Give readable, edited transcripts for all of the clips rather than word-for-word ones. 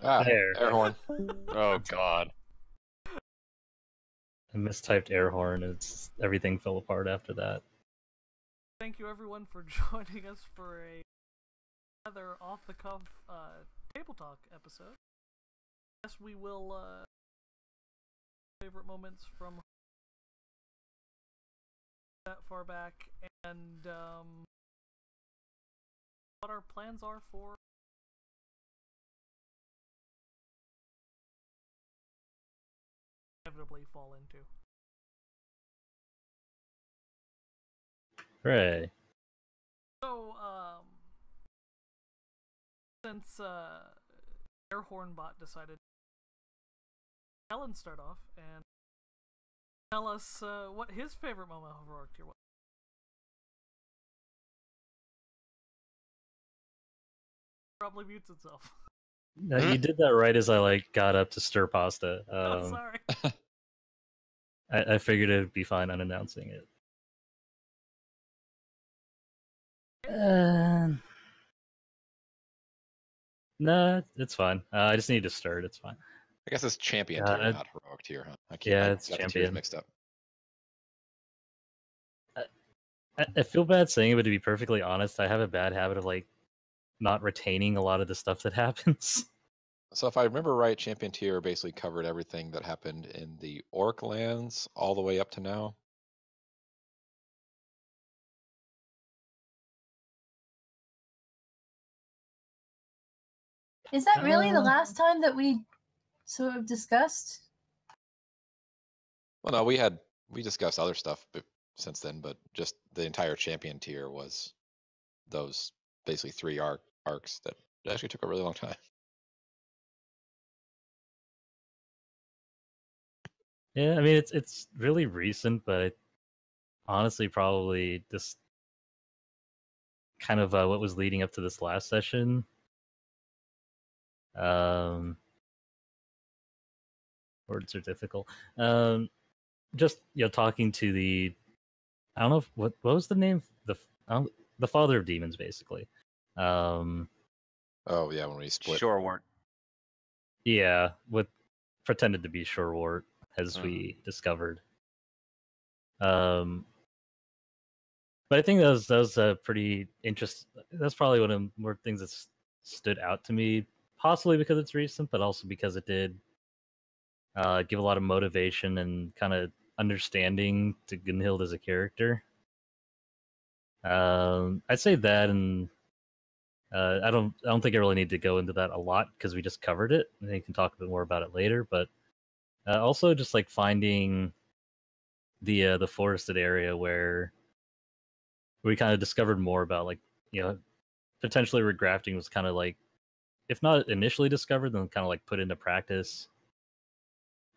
There. Air horn. Oh god. I mistyped air horn. It's everything fell apart after that. Thank you everyone for joining us for another off-the-cuff Tabletalk episode. Yes, we will favorite moments from that far back, and what our plans are for inevitably fall into. Hooray. So, since Airhornbot decided, Ellen start off and tell us what his favorite moment of Heroic Tier was. Probably mutes itself. No, you did that right as I got up to stir pasta. Oh, sorry. I figured it'd be fine unannouncing it. No, it's fine. I just need to stir it. It's fine. I guess it's champion tier, not heroic tier, huh? I it's got the champion. tiers mixed up. I feel bad saying it, but to be perfectly honest, I have a bad habit of not retaining a lot of the stuff that happens. So if I remember right, champion tier basically covered everything that happened in the Orc lands all the way up to now. Is that really the last time that we sort of discussed? Well, no, we discussed other stuff since then, but just the entire champion tier was those basically 3 arcs that actually took a really long time. Yeah, I mean it's really recent, but honestly probably just kind of what was leading up to this last session. Words are difficult. Just talking to the, I don't know what was the name, the father of demons, basically. Oh yeah, when we split. Shorewart. Yeah, what pretended to be Shorewart, as we discovered. But I think that was a pretty interesting. That's probably one of the more things that stood out to me, possibly because it's recent, but also because it did give a lot of motivation and kind of understanding to Gunhild as a character. I'd say that, and I don't think I really need to go into that a lot because we just covered it. I think you can talk a bit more about it later, but also just finding the forested area where we kind of discovered more about potentially regrafting was kind of if not initially discovered, then kind of put into practice.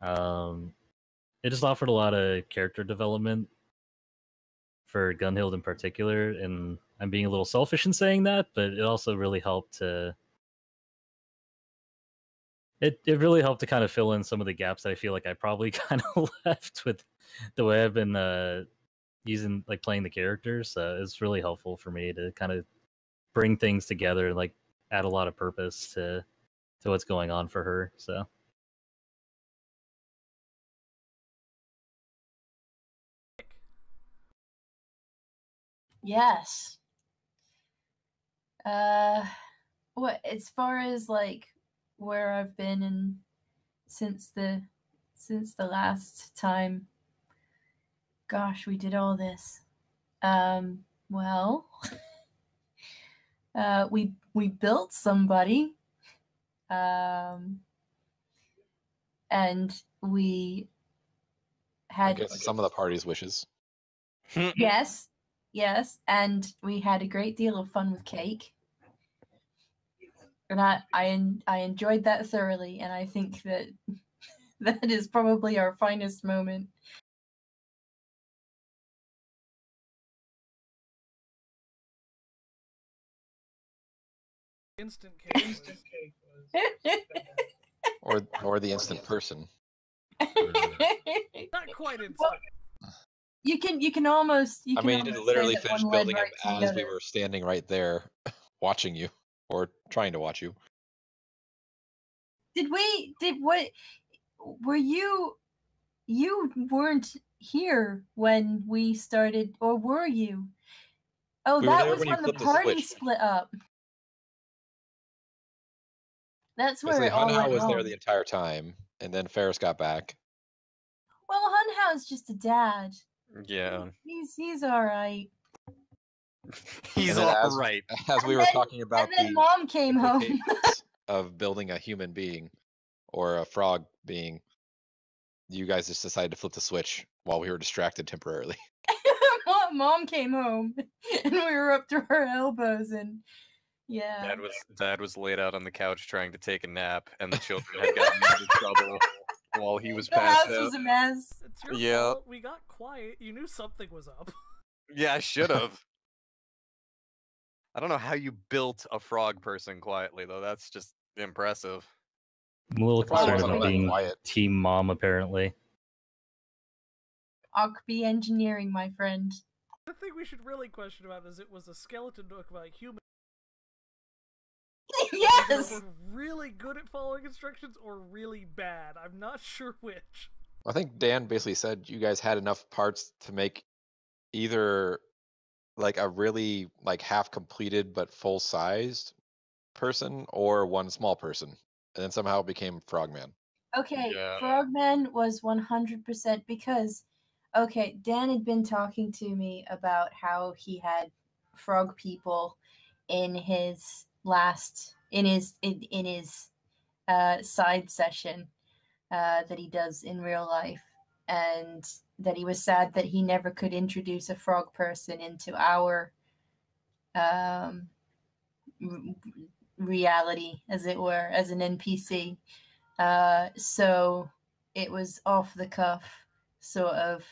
It just offered a lot of character development for Gunhild in particular, and I'm being a little selfish in saying that, but it also really helped to. It really helped to kind of fill in some of the gaps that I feel like I probably kind of left with the way I've been using playing the characters. It's really helpful for me to kind of bring things together and add a lot of purpose to what's going on for her. So. Yes. What as far as where I've been and since the last time, gosh, we did all this. Well, we built somebody, and we had. I guess some of the party's wishes. Yes, and we had a great deal of fun with cake, and I enjoyed that thoroughly, and I think that that is probably our finest moment. Instant cake was or the instant person. not quite instant. Well, you can almost. You didn't literally finish building him as we were standing right there, watching you or trying to watch you. were you weren't here when we started, or were you? Oh, We were that there was when you when the flipped the party switch. split up. That's where Basically, it all Hunhao went was there wrong. the entire time, and then Ferris got back. Well, Hunhao's just a dad. Yeah. He's all right. He's And then all right. As we And were then- talking about and then Mom came home. implications of building a human being or a frog being, you guys just decided to flip the switch while we were distracted temporarily. Mom came home, and we were up to our elbows, and yeah. Dad was laid out on the couch trying to take a nap, and the children had gotten into trouble while he was The passed house out. was a mess. It's your Yeah. fault. We got quiet. You knew something was up. Yeah, I should have. I don't know how you built a frog person quietly, though. That's just impressive. I'm a little It probably concerned wasn't about all that being quiet. team mom, apparently. Akbi engineering, my friend. The thing we should really question about is it was a skeleton book about human. Yes. Either really good at following instructions or really bad. I'm not sure which. I think Dan basically said you guys had enough parts to make either like a really like half completed but full sized person or one small person. And then somehow it became Frogman. Okay, Yeah. Frogman was 100% because, okay, Dan had been talking to me about how he had frog people in his side session that he does in real life, and that he was sad that he never could introduce a frog person into our reality, as it were, as an NPC. So it was off the cuff, sort of,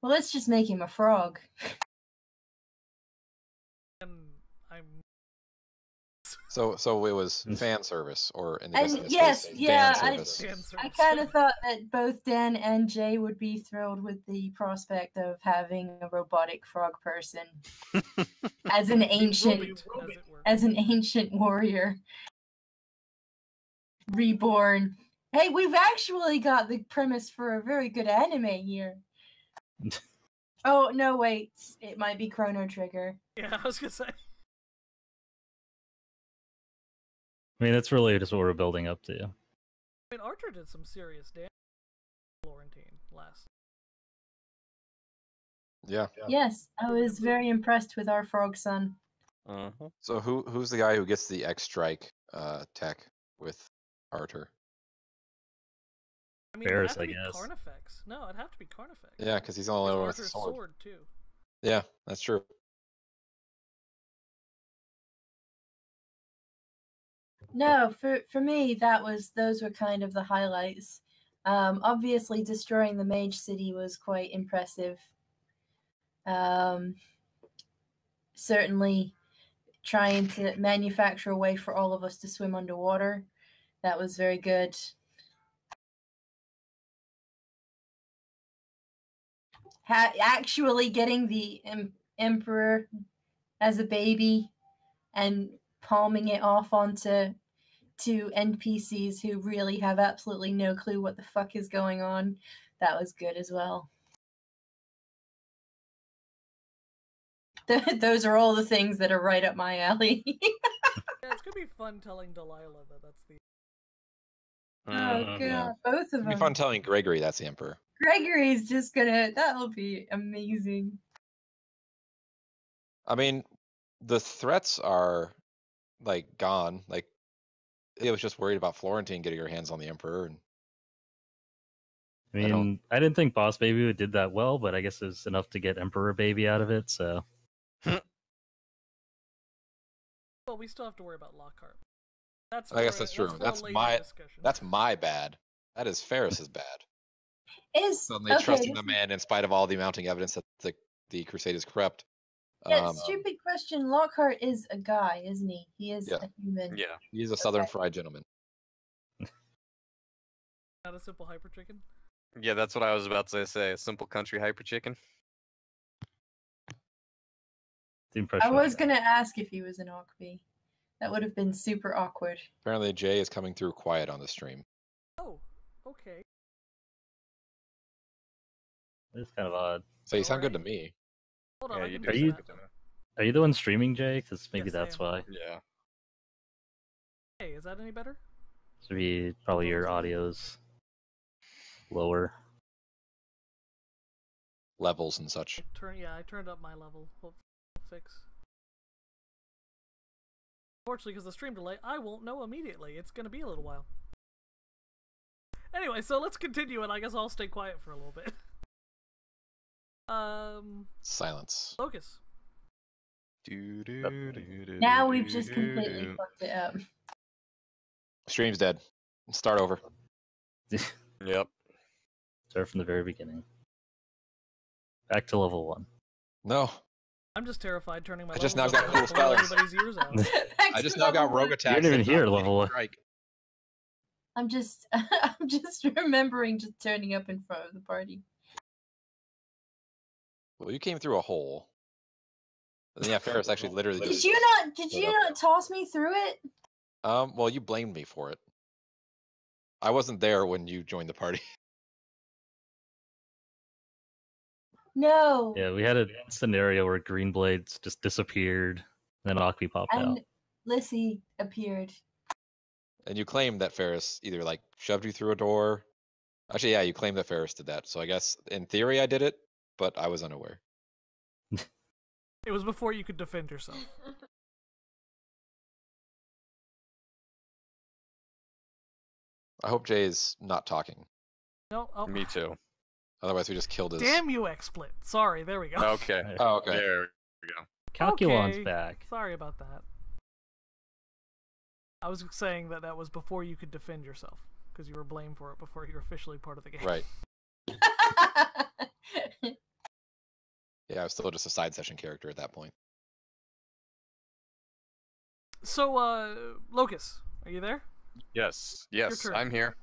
well, let's just make him a frog. And I'm So it was fan service, or in And this yes, case, yeah, Dan service. I kind of thought that both Dan and Jay would be thrilled with the prospect of having a robotic frog person as an ancient warrior reborn. Hey, we've actually got the premise for a very good anime here. Oh no, wait, it might be Chrono Trigger. Yeah, I was gonna say. I mean, that's really just what we're building up to. I mean, Archer did some serious damage to Florentine last. Yeah. Yes, I was very impressed with our frog son. Uh-huh. So who's the guy who gets the X strike tech with Arthur? I mean, Ferris, it'd have to I be guess. Carnifex. No, it'd have to be Carnifex. Yeah, because he's the only one with a Archer's sword. sword too. Yeah, that's true. No, for me, those were kind of the highlights. Obviously, destroying the Mage City was quite impressive. Certainly, trying to manufacture a way for all of us to swim underwater, that was very good. Actually getting the Emperor as a baby and palming it off onto NPCs who really have absolutely no clue what the fuck is going on, that was good as well. Those are all the things that are right up my alley. Yeah, it's gonna be fun telling Delilah that that's the. Oh god, Yeah. both of It'd be them. fun telling Gregory that's the Emperor. Gregory's just that'll be amazing. I mean, the threats are like gone. Like, it was just worried about Florentine getting her hands on the Emperor. And I mean, I didn't think Boss Baby did that well, but I guess it was enough to get Emperor Baby out of it, so. Well, we still have to worry about Lockhart. That's. I guess that's true. for a That's later discussion. That's my bad. That is Ferris's bad. Suddenly Okay, trusting the man in spite of all the mounting evidence that the crusade is corrupt. Yeah, stupid question. Lockhart is a guy, isn't he? He is Yeah. a human. Yeah. He's a southern fried gentleman. Not a simple hyper chicken. Yeah, that's what I was about to say. A simple country hyper chicken. The impression I was got. gonna ask if he was an Orkbee. That would have been super awkward. Apparently, Jay is coming through quiet on the stream. Oh, okay. It's kind of odd. So you sound good to Alright. me. Hold on, Yeah, I you can do fix you- sound that. good to me. Are you the one streaming, Jay? Because maybe Yes, I that's am. why. Yeah. Hey, is that any better? Should be probably your audio's lower. Levels and such. I turned up my level. Hope fix. Fortunately, because the stream delay, I won't know immediately. It's gonna be a little while. Anyway, so let's continue, and I guess I'll stay quiet for a little bit. Silence. Locus. Now we've just completely fucked it up. Stream's dead. Start over. Yep. Start from the very beginning. Back to level 1. No. I'm just terrified turning my I just levels now up got and cool blow spells. everybody's ears out. I just now got rogue attack. You didn't even hear not level one. strike. I'm just I'm just remembering just turning up in front of the party. Well, you came through a hole. And yeah, Ferris actually literally Did just. you not toss me through it? Well, you blamed me for it. I wasn't there when you joined the party. No. Yeah, we had a scenario where Green Blades just disappeared, and then Akwi popped out. And Lissy appeared. And you claimed that Ferris either like shoved you through a door. Actually, yeah, you claimed that Ferris did that. So I guess in theory I did it, but I was unaware. It was before you could defend yourself. I hope Jay is not talking. No, oh. Me too. Otherwise, we just killed his. Damn you, XSplit. Sorry, there we go. Okay. Oh, okay. There we go. Calculon's Okay. back. Sorry about that. I was saying that was before you could defend yourself, because you were blamed for it before you were officially part of the game. Right. Yeah, I was still just a side session character at that point. So, Locus, are you there? Yes. Yes, turn. I'm here.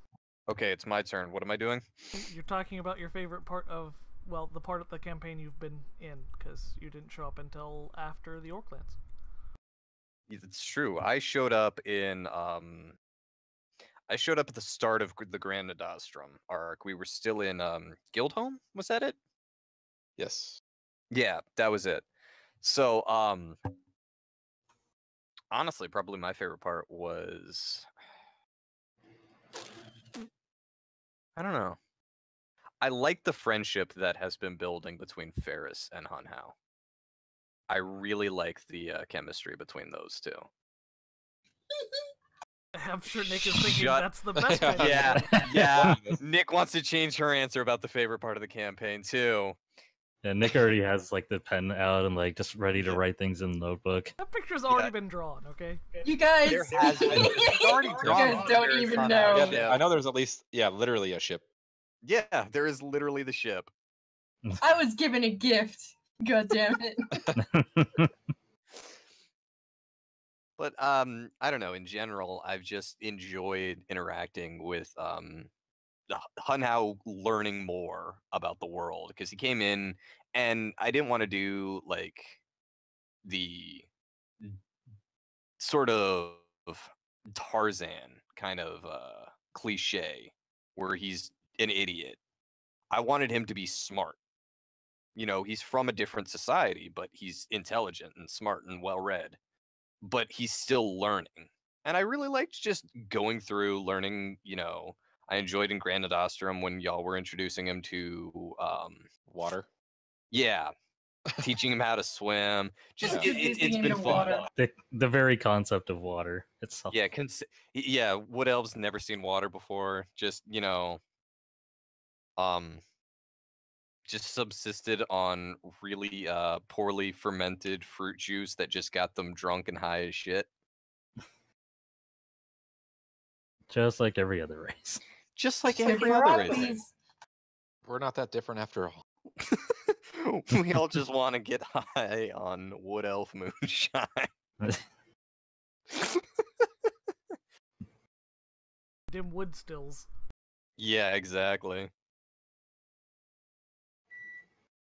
Okay, it's my turn. What am I doing? You're talking about your favorite part of, well, the part of the campaign you've been in, because you didn't show up until after the Orklands. It's true. I showed up in I showed up at the start of the Grand Nadastrum arc. We were still in Guildhome, was that it? Yes. Yeah, that was it. So honestly, probably my favorite part was, I don't know. I like the friendship that has been building between Ferris and Hunhow. I really like the chemistry between those two. I'm sure Nick is thinking Shut- that's the best kind of Yeah, game. yeah. Nick wants to change her answer about the favorite part of the campaign too. Yeah, Nick already has like the pen out and like just ready to Yeah. write things in the notebook. That picture's already been drawn, okay? You guys, There has been- it's already you drawn guys on don't there, even Hunhow. know. Yeah, I know there's at least literally a ship. Yeah, there is literally the ship. I was given a gift. God damn it. But I don't know. In general, I've just enjoyed interacting with Hunhow, learning more about the world, because he came in and I didn't want to do like the sort of Tarzan kind of cliche where he's an idiot. I wanted him to be smart. You know, he's from a different society, but he's intelligent and smart and well read. But he's still learning. And I really liked just going through learning, you know. I enjoyed in Grand Nadastrum when y'all were introducing him to Water. yeah, teaching him how to swim. Just Introducing it's him been to fun. water. The very concept of water itself. Yeah, yeah, Wood Elves never seen water before. Just, you know, just subsisted on really poorly fermented fruit juice that just got them drunk and high as shit. Just like every other race. Just like So every for other us, race. please, We're not that different after all. We all just want to get high on Wood Elf moonshine. Dim wood stills. Yeah, exactly.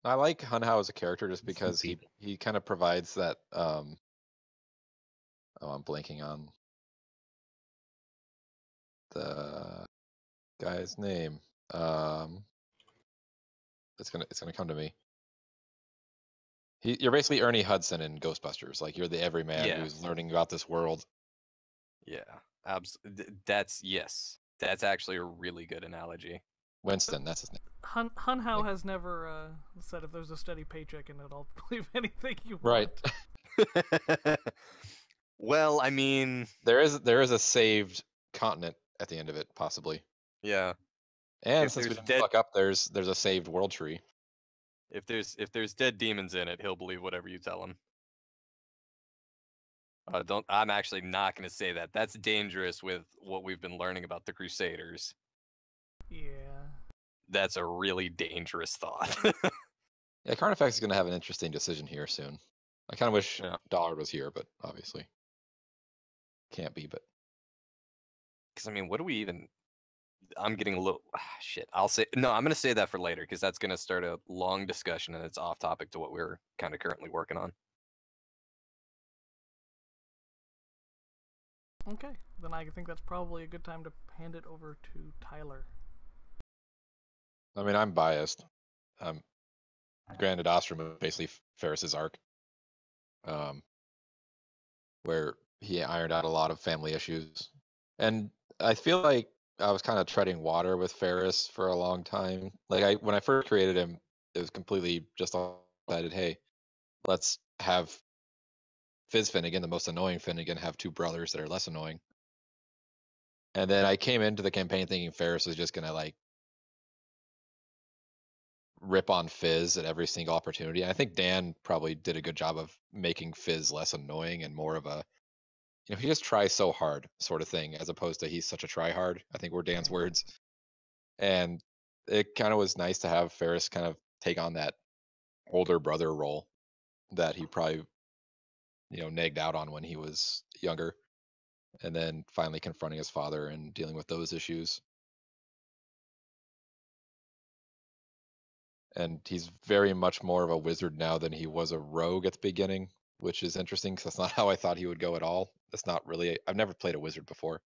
I like Hunhow as a character just because he kind of provides that Oh, I'm blanking on the guy's name. It's gonna come to me. You're basically Ernie Hudson in Ghostbusters. Like you're the everyman Yeah. who's learning about this world. Yeah, yes. That's actually a really good analogy. Winston, that's his name. Hun Hao Like- has never said if there's a steady paycheck in it, I'll believe anything you Right. want. Well, I mean, There is a saved continent at the end of it, possibly. yeah. And If since we there's didn't dead- fuck up, there's a saved world tree. If there's dead demons in it, he'll believe whatever you tell him. I'm actually not going to say that. That's dangerous with what we've been learning about the Crusaders. Yeah. That's a really dangerous thought. Yeah, Carnifex is gonna have an interesting decision here soon. I kind of wish Yeah. Dollard was here, but obviously can't be. But Because I mean, what do we even? I'm getting a little shit. I'll say no. I'm going to say that for later because that's going to start a long discussion and it's off topic to what we're kind of currently working on. Okay, then I think that's probably a good time to hand it over to Tyler. I mean, I'm biased. Granted, Ostrom is basically Ferris's arc, where he ironed out a lot of family issues, and I feel like I was kind of treading water with Ferris for a long time. Like when I first created him, it was completely just decided, hey, let's have Fizz Finnegan, the most annoying Finnegan, have two brothers that are less annoying. And then I came into the campaign thinking Ferris was just gonna like rip on Fizz at every single opportunity. And I think Dan probably did a good job of making Fizz less annoying and more of a, he just tries so hard sort of thing, as opposed to he's such a try hard, I think were Dan's words. And it kind of was nice to have Ferris kind of take on that older brother role that he probably, nagged out on when he was younger. And then finally confronting his father and dealing with those issues. And he's very much more of a wizard now than he was a rogue at the beginning, which is interesting because that's not how I thought he would go at all. That's not really, I've never played a wizard before.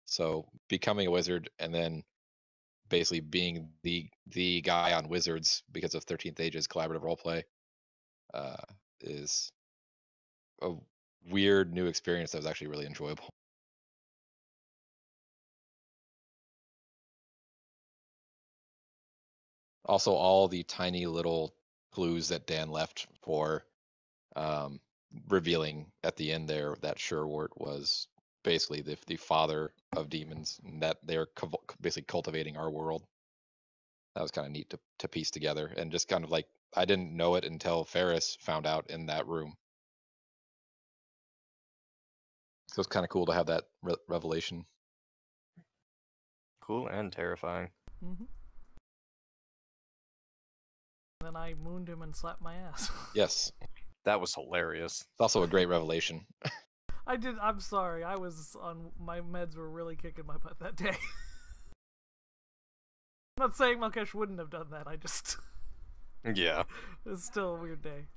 So becoming a wizard and then basically being the guy on wizards because of 13th Age's collaborative roleplay is a weird new experience that was actually really enjoyable. Also, all the tiny little clues that Dan left for revealing at the end there that Sherwort was basically the father of demons, and that they're basically cultivating our world. That was kind of neat to piece together, and just kind of like I didn't know it until Ferris found out in that room. So it's kind of cool to have that revelation. Cool and terrifying. Mm-hmm. Then I mooned him and slapped my ass. Yes. That was hilarious. It's also a great revelation. I did. I'm sorry. I was on my meds were really kicking my butt that day. I'm not saying Malkesh wouldn't have done that. I just. Yeah. It's still a weird day.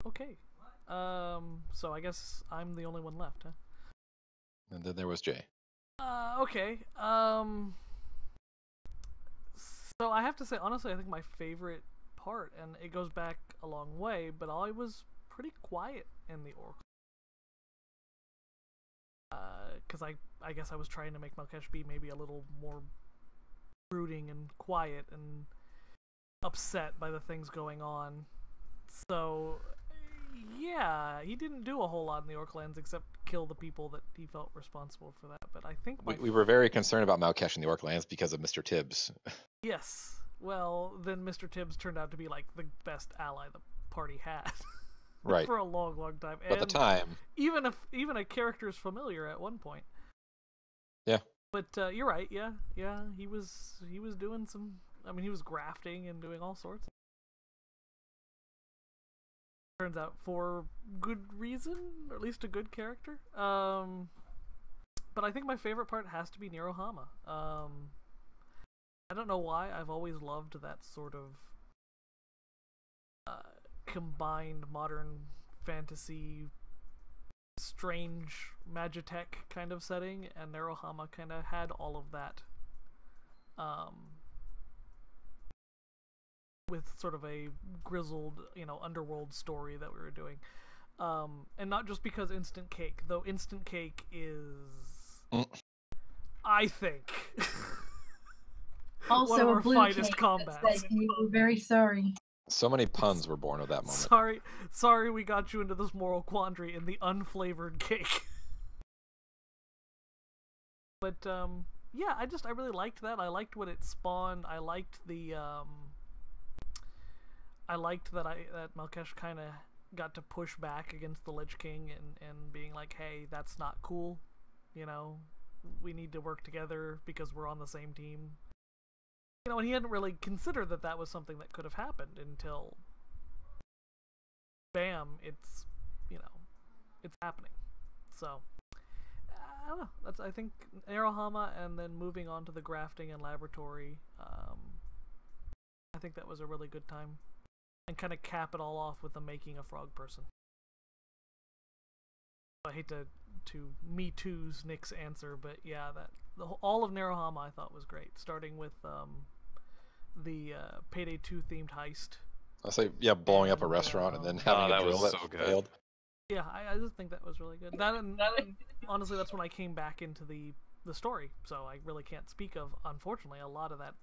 Okay. So I guess I'm the only one left, huh? And then there was Jay. Okay. So I have to say, honestly, I think my favorite part, and it goes back a long way, but I was pretty quiet in the Oracle. Because I guess I was trying to make Malkesh be maybe a little more brooding and quiet and upset by the things going on. So, yeah, he didn't do a whole lot in the Orclands except kill the people that he felt responsible for that. But I think We were very concerned about Malkesh in the Orclands because of Mr. Tibbs. Yes. Well, then Mr. Tibbs turned out to be like the best ally the party had. Right. For a long, long time. But at the time. Even a character is familiar at one point. Yeah. But you're right. Yeah. He was doing some. I mean, he was grafting and doing all sorts. Turns out for good reason, or at least a good character. But I think my favorite part has to be Nirohama. I don't know why. I've always loved that sort of combined modern fantasy, strange Magitech kind of setting, and Narohama kind of had all of that. With sort of a grizzled, underworld story that we were doing. And not just because Instant Cake, though Instant Cake is, I think, Also one of our a blue finest cake combats. that said you were very sorry. So many puns were born of that moment. Sorry we got you into this moral quandary in the unflavored cake. But, yeah, I really liked that. I liked what it spawned. I liked the, I liked that Malkesh kind of got to push back against the Lich King and being like, hey, that's not cool. We need to work together because we're on the same team. And he hadn't really considered that was something that could have happened until, bam, it's happening. So, I don't know. I think Narohama, and then moving on to the grafting and laboratory, I think that was a really good time. And kind of cap it all off with the making a frog person. I hate to Me Too's Nick's answer, but yeah, all of Narohama I thought was great. Starting with the Payday 2 themed heist. I'll say, yeah, blowing up a restaurant and then having a drill that failed. Yeah, I just think that was really good. That and honestly, that's when I came back into the story, so I really can't speak of, unfortunately, a lot of that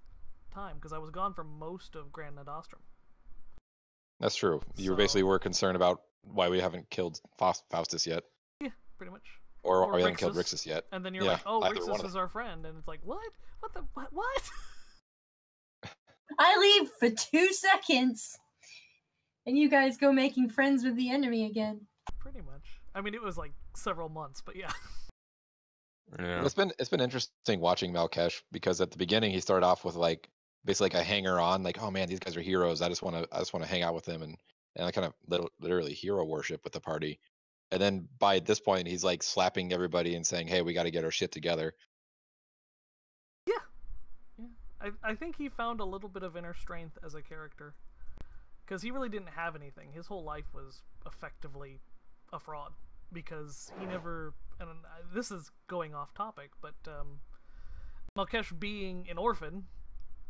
time, because I was gone for most of Grand Nadastrum. That's true. You basically were concerned about why we haven't killed Faustus yet. Yeah, pretty much. Or why we haven't killed Rixus yet. And then you're like, oh, Rixus is our friend, and it's like, what? What? I leave for 2 seconds, and you guys go making friends with the enemy again. Pretty much. I mean, it was like several months, but yeah. Yeah. It's been interesting watching Malkesh, because at the beginning he started off with basically a hanger on, like, oh man, these guys are heroes. I just want to hang out with them, and I kind of literally hero worship with the party. And then by this point, he's like slapping everybody and saying, hey, we got to get our shit together. Yeah. I think he found a little bit of inner strength as a character, because he really didn't have anything. His whole life was effectively a fraud, because he never, and this is going off topic, but Malkesh being an orphan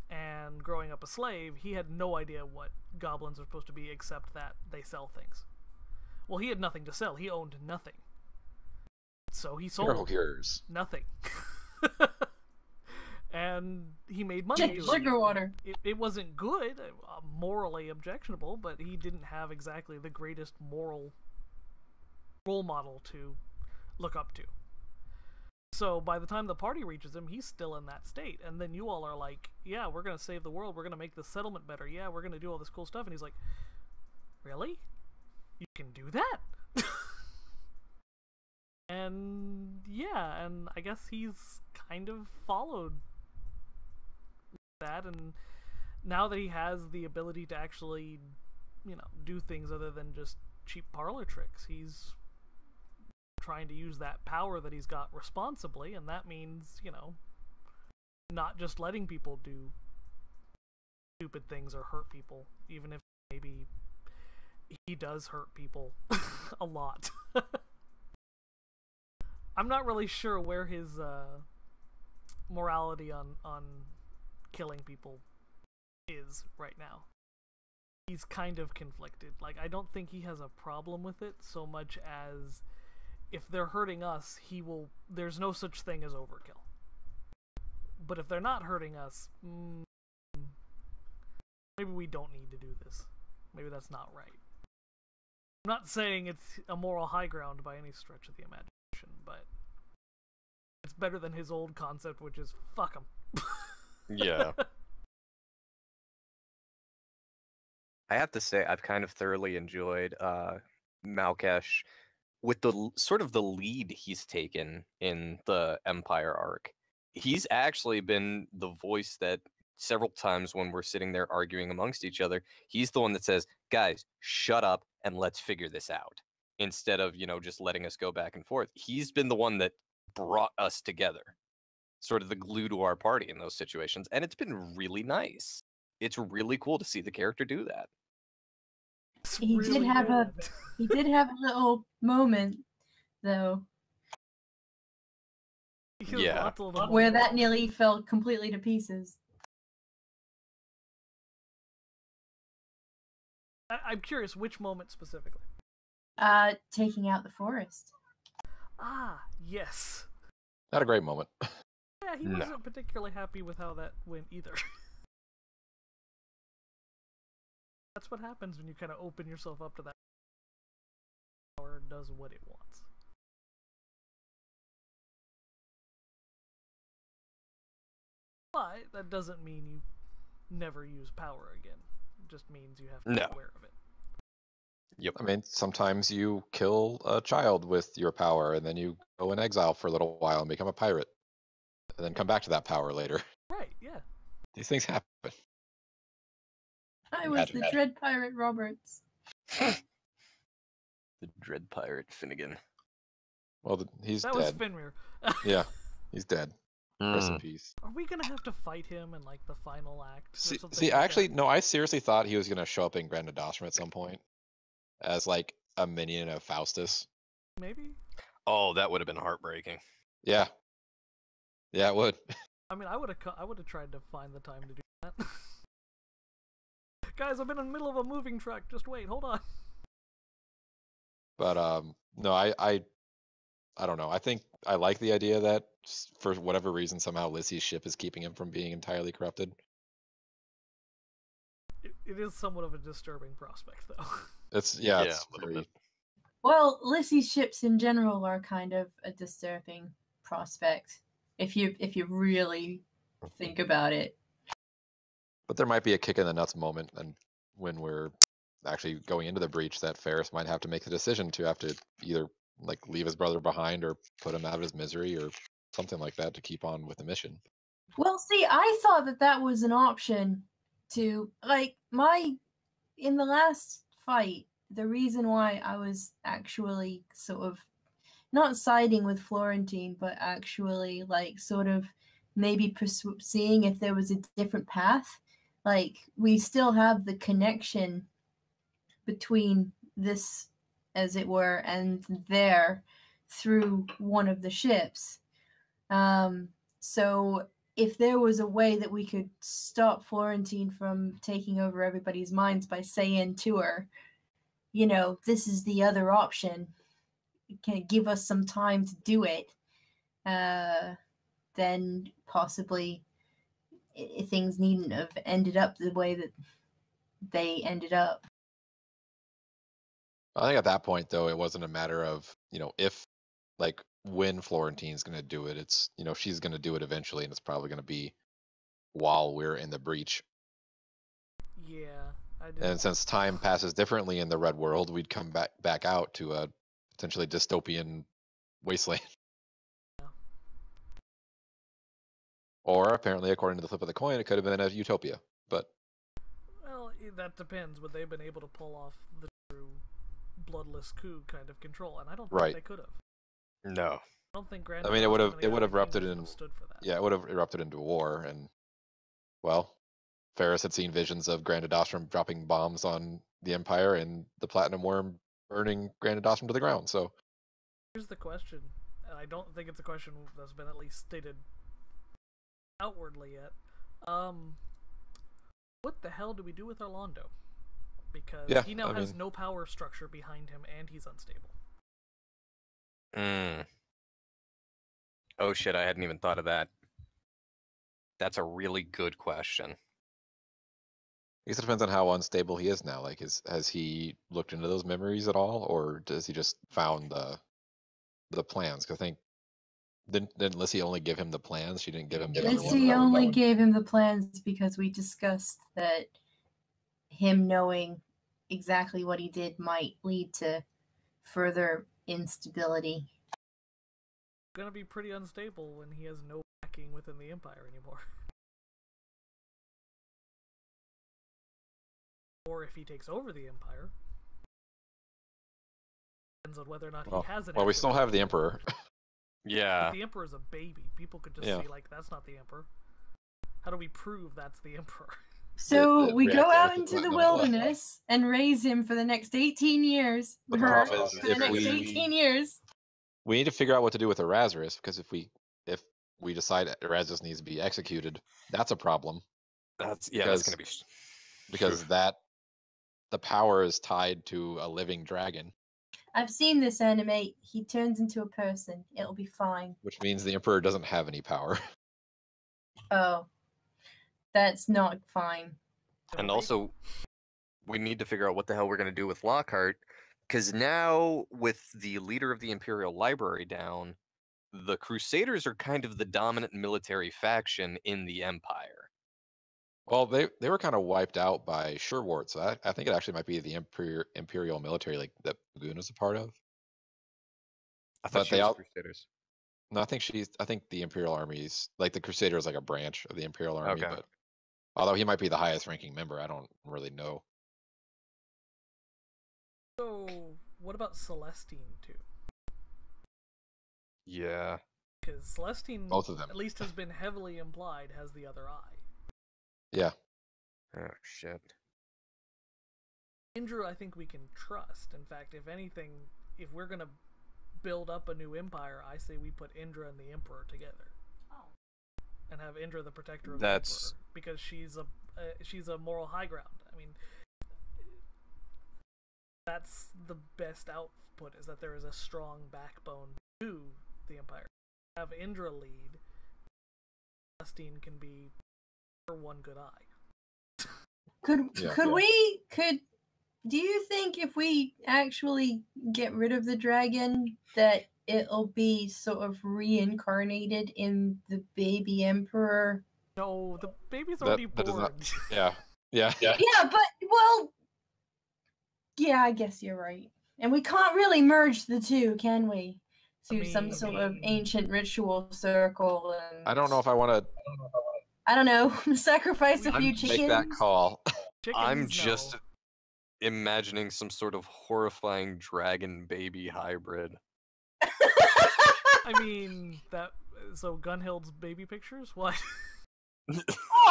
and growing up a slave, he had no idea what goblins are supposed to be, except that they sell things. Well, he had nothing to sell. He owned nothing. So he sold nothing. And he made money. Sugar water. It wasn't good, morally objectionable, but he didn't have exactly the greatest moral role model to look up to. So by the time the party reaches him, he's still in that state. And then you all are like, yeah, we're going to save the world. We're going to make the settlement better. Yeah, we're going to do all this cool stuff. And he's like, really? You can do that? And yeah, and I guess he's kind of followed that. And now that he has the ability to actually, do things other than just cheap parlor tricks, he's trying to use that power that he's got responsibly, and that means, not just letting people do stupid things or hurt people, even if maybe he does hurt people a lot. I'm not really sure where his morality on killing people is right now. He's kind of conflicted. Like, I don't think he has a problem with it so much as if they're hurting us, there's no such thing as overkill. But if they're not hurting us, maybe we don't need to do this. Maybe that's not right. I'm not saying it's a moral high ground by any stretch of the imagination, but it's better than his old concept, which is fuck him. Yeah. I have to say, I've kind of thoroughly enjoyed Malkesh with the sort of the lead he's taken in the Empire arc. He's actually been the voice that several times when we're sitting there arguing amongst each other, he's the one that says, guys, shut up and let's figure this out. Instead of, just letting us go back and forth. He's been the one that brought us together. Sort of the glue to our party in those situations. And it's been really nice. It's really cool to see the character do that. That's He really did have bad. He did have a little moment, though, He has Yeah. lots of little where moments. that nearly fell completely to pieces. I'm curious, which moment specifically? Taking out the forest. Ah, yes. Not a great moment. Yeah, he No. wasn't particularly happy with how that went either. That's what happens when you kind of open yourself up to that power and does what it wants. But that doesn't mean you never use power again. It just means you have to be No. aware of it. Yep. I mean, sometimes you kill a child with your power, and then you go in exile for a little while and become a pirate, and then come back to that power later. Right, yeah. These things happen. I was Magic. the Dread Pirate Roberts. The Dread Pirate Finnegan. Well, he's That was dead. Fenrir. Yeah, he's dead. Rest in Mm. peace. Are we gonna have to fight him in like the final act? Or See, something see, like actually, that? no, I seriously thought he was gonna show up in Grand Adostrum at some point as like a minion of Faustus. Maybe. Oh, that would have been heartbreaking. Yeah, yeah, it would. I mean, I would have tried to find the time to do that. Guys, I'm in the middle of a moving truck. Just wait, hold on. But no, I don't know. I think I like the idea that for whatever reason somehow Lissy's ship is keeping him from being entirely corrupted. It is somewhat of a disturbing prospect, though. It's Yeah, it's a little very, bit. Well, Lissy's ships in general are kind of a disturbing prospect if you really think about it. but there might be a kick in the nuts moment, and when we're actually going into the breach, that Ferris might have to make the decision to have to either like leave his brother behind or put him out of his misery or something like that to keep on with the mission. Well, see, I thought that was an option to like in the last fight. The reason why I was actually sort of not siding with Florentine, but actually like sort of maybe seeing if there was a different path. Like we still have the connection between this, as it were, and there through one of the ships. So if there was a way that we could stop Florentine from taking over everybody's minds by saying to her, you know, this is the other option, can give us some time to do it, then possibly things needn't have ended up the way that they ended up. I think at that point, though, it wasn't a matter of, if, like, when Florentine's going to do it. It's, she's going to do it eventually, and it's probably going to be while we're in the breach. Yeah, I did. And since time passes differently in the Red World, we'd come back out to a potentially dystopian wasteland. Yeah. Or apparently, according to the flip of the coin, it could have been a utopia. But Well, that depends. Would they have been able to pull off the true bloodless coup kind of control? And I don't think Right. they could have. No. I don't think Grand. I mean, it would have Kingdoms erupted would have in stood for that. yeah, it would have erupted into war, and well, Ferris had seen visions of Grand Adostrum dropping bombs on the Empire and the Platinum Worm burning Grand Adostrum to the ground. So Here's the question, and I don't think it's a question that's been at least stated outwardly yet. What the hell do we do with Orlando? Because Yeah, he now I has mean- no power structure behind him, and he's unstable. Mm. Oh shit, I hadn't even thought of that. That's a really good question. I guess it depends on how unstable he is now. Like, has he looked into those memories at all, or does he just found the plans? 'Cause I think didn't Lissy only give him the plans? She didn't give him the other one Lissy that was only going. gave him the plans because we discussed that him knowing exactly what he did might lead to further instability. Gonna be pretty unstable when he has no backing within the Empire anymore. Or if he takes over the Empire. Depends on whether or not Well, he has an we extra still have the backing. Emperor. Yeah. But the Emperor is a baby. People could just Yeah. see, like, that's not the Emperor. How do we prove that's the Emperor? So we go reactor out with into the platinum. wilderness and raise him for the next 18 years. But the Her problem is, for the if next we 18 years. we need to figure out what to do with Erasmus, because if we decide Erasmus needs to be executed, that's a problem. That's Because- gonna be Because the power is tied to a living dragon, I've seen this anime. He turns into a person. It'll be fine. which means the Emperor doesn't have any power. Oh. That's not fine. And also, we need to figure out what the hell we're going to do with Lockhart, because now, with the leader of the Imperial Library down, the Crusaders are kind of the dominant military faction in the Empire. Well, they were kind of wiped out by Sherwart, so I think it actually might be the Imperial military, like that Lagoon is a part of. I thought But she they was all- Crusaders. No, I think the Imperial Army's like the Crusader is like a branch of the Imperial Army, Okay. but although he might be the highest ranking member, I don't really know. So, what about Celestine too? Yeah. Because Celestine, Both of them. at least has been heavily implied, has the other eye. Yeah. Oh, shit. Indra, I think we can trust. In fact, if anything, if we're gonna build up a new empire, I say we put Indra and the Emperor together, and have Indra the protector of That's- the Emperor, because she's a moral high ground. I mean, that's the best output, is that there is a strong backbone to the empire. Have Indra lead, Celestine can be her one good eye. Do you think if we actually get rid of the dragon that it'll be sort of reincarnated in the baby emperor? No, the baby's That- already that does born. not- Yeah. Yeah. Yeah, but well, yeah, I guess you're right. And we can't really merge the two, can we? Through some sort of ancient ritual circle. And I don't know if I want I don't know, sacrifice a to few make chickens. that call. I'm Chickens, just no. imagining some sort of horrifying dragon baby hybrid. I mean that. So Gunhild's baby pictures? What?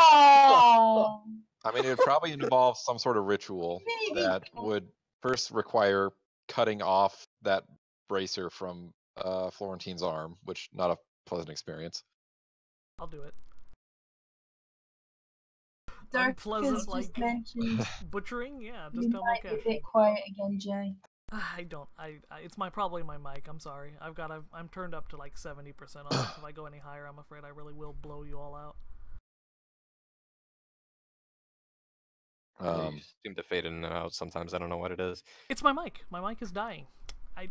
Oh, I mean, it would probably involve some sort of ritual Maybe. that would first require cutting off that bracer from Florentine's arm, which not a pleasant experience. I'll do it. Dark Unpleasant, just like mentioned butchering. Yeah, you just tell might be a Mokesh. bit quiet again, Jay. I don't. It's probably my mic. I'm sorry. I'm turned up to like 70% on this. If I go any higher, I'm afraid I really will blow you all out. You seem to fade in and out sometimes. I don't know what it is. It's my mic. My mic is dying. I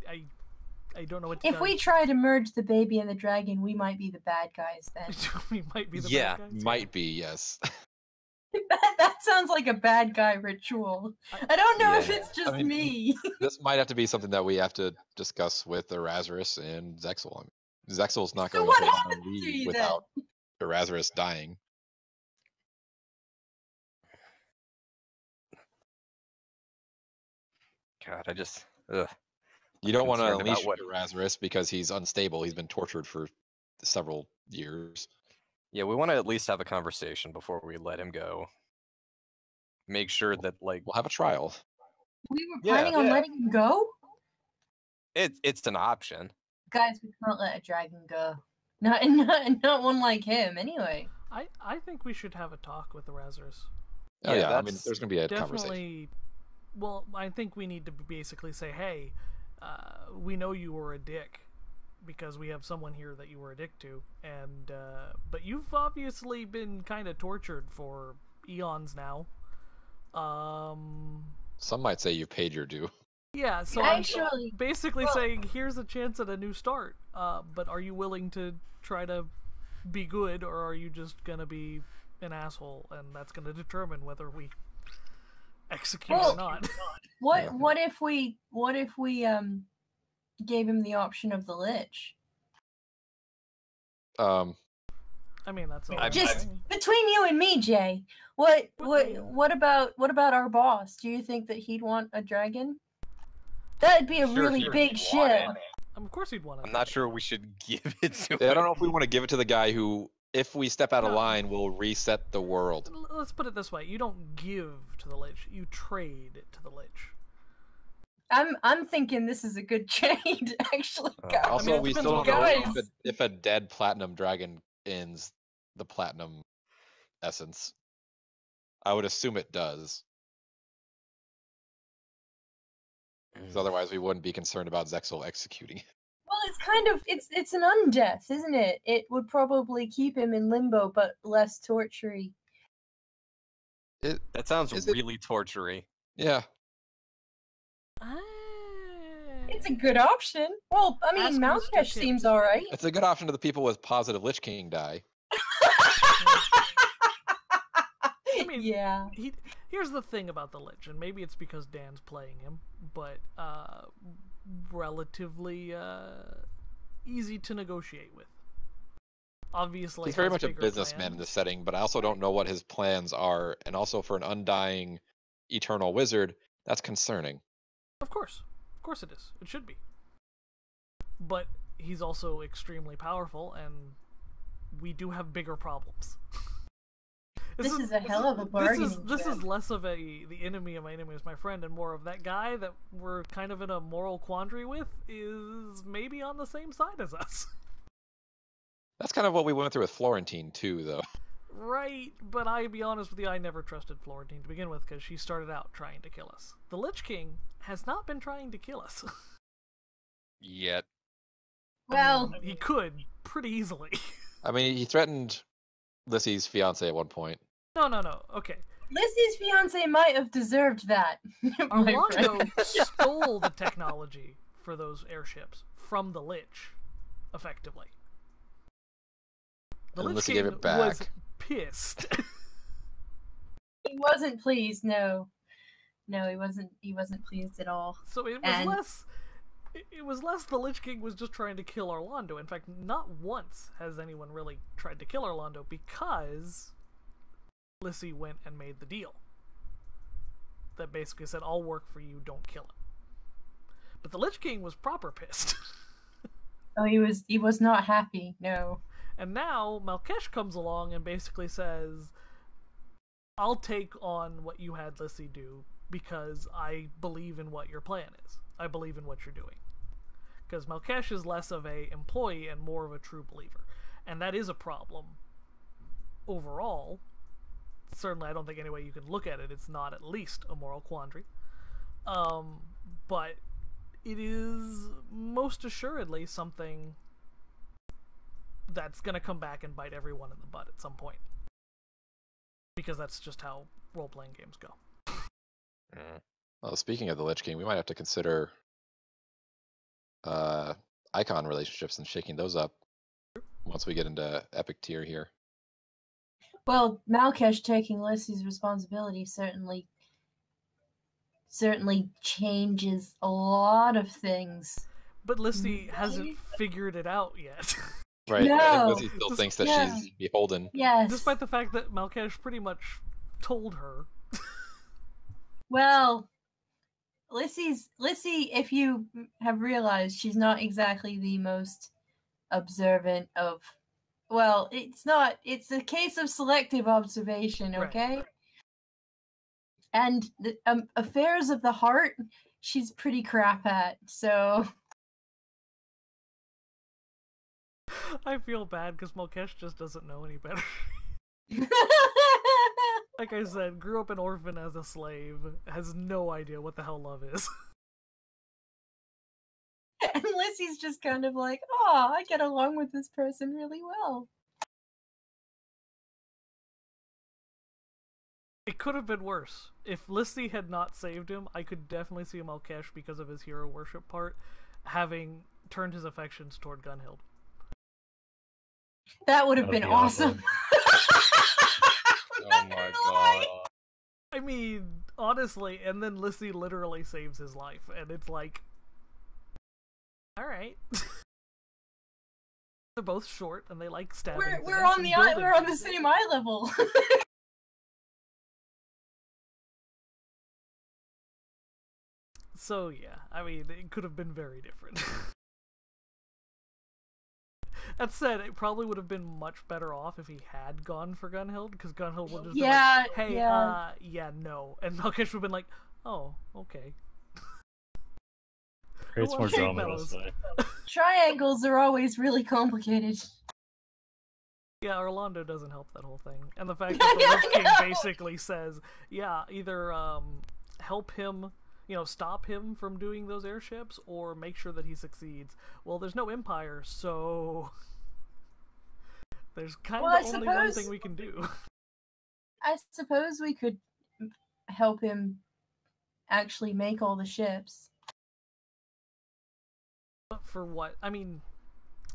don't know what to If tell we you. try to merge the baby and the dragon, we might be the bad guys then. We might be the Yeah, bad guys. Might be, yes. that sounds like a bad guy ritual. I don't know if Yeah. it's just I mean, me. This might have to be something that we have to discuss with Erasmus and Zexel. I mean, Zexel's not So going what to want happens to to leave you without Erasmus dying. God, I just. Ugh. You don't want to concerned about unleash what- Erasmus because he's unstable. He's been tortured for several years. Yeah, we want to at least have a conversation before we let him go. Make sure that, like, We'll have a trial. We were Yeah, planning on yeah. letting him go? it's an option. Guys, we can't let a dragon go. Not one like him, anyway. I think we should have a talk with the Razors. Oh Yeah, yeah, I mean, that's there's going to be a conversation. Definitely. Well, I think we need to basically say, hey, we know you were a dick because we have someone here that you were a dick to, and but you've obviously been kind of tortured for eons now. Some might say you've paid your due. Yeah, so I'm Actually, basically well- saying here's a chance at a new start. But are you willing to try to be good, or are you just gonna be an asshole, and that's gonna determine whether we execute Well, or not? what if we gave him the option of the Lich? Um, I mean, that's all. Just between you and me, Jay. What about our boss? Do you think that he'd want a dragon? That'd be a Sure, really sure, big he'd ship. want it. Of course, he'd want to. I'm not sure we should give it to I him. don't know if we want to give it to the guy who if we step out of No. line, we'll reset the world. Let's put it this way: you don't give to the Lich; you trade to the Lich. I'm thinking this is a good trade, actually. God, Also, mean, it we depends still on don't what know it is. if a dead platinum dragon ends the platinum essence. I would assume it does, because otherwise we wouldn't be concerned about Zexal executing it. Well, it's kind of it's an undeath, isn't it? It would probably keep him in limbo, but less tortury. That sounds Is it- really tortury. Yeah, It's a good option. Well, I mean, Ask Mr. Mountkesh Tibbs. seems all right. it's a good option to the people with positive Lich King die. I mean, Yeah. Here's the thing about the Lich, and maybe it's because Dan's playing him, but relatively easy to negotiate with. Obviously, He's very has much a bigger businessman in this plans. setting, but I also don't know what his plans are, and also for an undying eternal wizard, that's concerning. Of course it is. It should be. But he's also extremely powerful, and we do have bigger problems. This is a hell of a bargaining This chip. is less of the enemy of my enemy is my friend, and more of that guy that we're kind of in a moral quandary with is maybe on the same side as us. That's kind of what we went through with Florentine too, though. Right, but I'll be honest with you, I never trusted Florentine to begin with because she started out trying to kill us. The Lich King has not been trying to kill us. Yet. Well, He could pretty easily. I mean, he threatened Lissy's fiance at one point. No. Okay. Lissy's fiance might have deserved that. my Arlando friend. stole the technology for those airships from the Lich, effectively. The And Lich Lissy King gave it was back. pissed. He wasn't pleased. No, he wasn't. He wasn't pleased at all. So it was And- less. It was less the Lich King was just trying to kill Orlando. In fact, not once has anyone really tried to kill Orlando because Lissy went and made the deal. That basically said, "I'll work for you, don't kill him." But the Lich King was proper pissed. Oh, he was not happy. No. And now Malkesh comes along and basically says, "I'll take on what you had Lissy do because I believe in what your plan is. I believe in what you're doing." Because Malkesh is less of a employee and more of a true believer. And that is a problem overall. Certainly, I don't think any way you can look at it, it's not at least a moral quandary. But it is most assuredly something that's going to come back and bite everyone in the butt at some point. Because that's just how role-playing games go. Well, speaking of the Lich King, we might have to consider icon relationships and shaking those up once we get into epic tier here. Well, Malkesh taking Lissy's responsibility certainly changes a lot of things. But Lissy hasn't figured it out yet. Right? I No. think Lissy still thinks that Yeah. she's beholden. Yes. Despite the fact that Malkesh pretty much told her. Well, Lissy, if you have realized, she's not exactly the most observant of. Well, it's not. It's a case of selective observation, Right. okay? And the affairs of the heart, she's pretty crap at. So I feel bad because Malkesh just doesn't know any better. Like I said, grew up an orphan as a slave, has no idea what the hell love is. and Lissy's just kind of like, oh, I get along with this person really well. It could have been worse. If Lissy had not saved him, I could definitely see Malkesh, because of his hero worship part, having turned his affections toward Gunhild. That would have That'd been be awesome. Oh my god. I mean, honestly, and then Lissy literally saves his life, and it's like, alright. They're both short, and they like stabbing. We're things on and the building we're on the things. same eye level. So yeah, I mean, it could have been very different. That said, it probably would have been much better off if he had gone for Gunhild, because Gunhild would have just Yeah, been like, hey, yeah. no. And Malkesh would have been like, oh, okay. Creates more drama this way. Triangles are always really complicated. Yeah, Orlando doesn't help that whole thing. And the fact that the Lich King basically says, yeah, either help him, stop him from doing those airships, or make sure that he succeeds. Well, there's no Empire, so there's kind of only one thing we can do. I suppose we could help him actually make all the ships. But for what? I mean,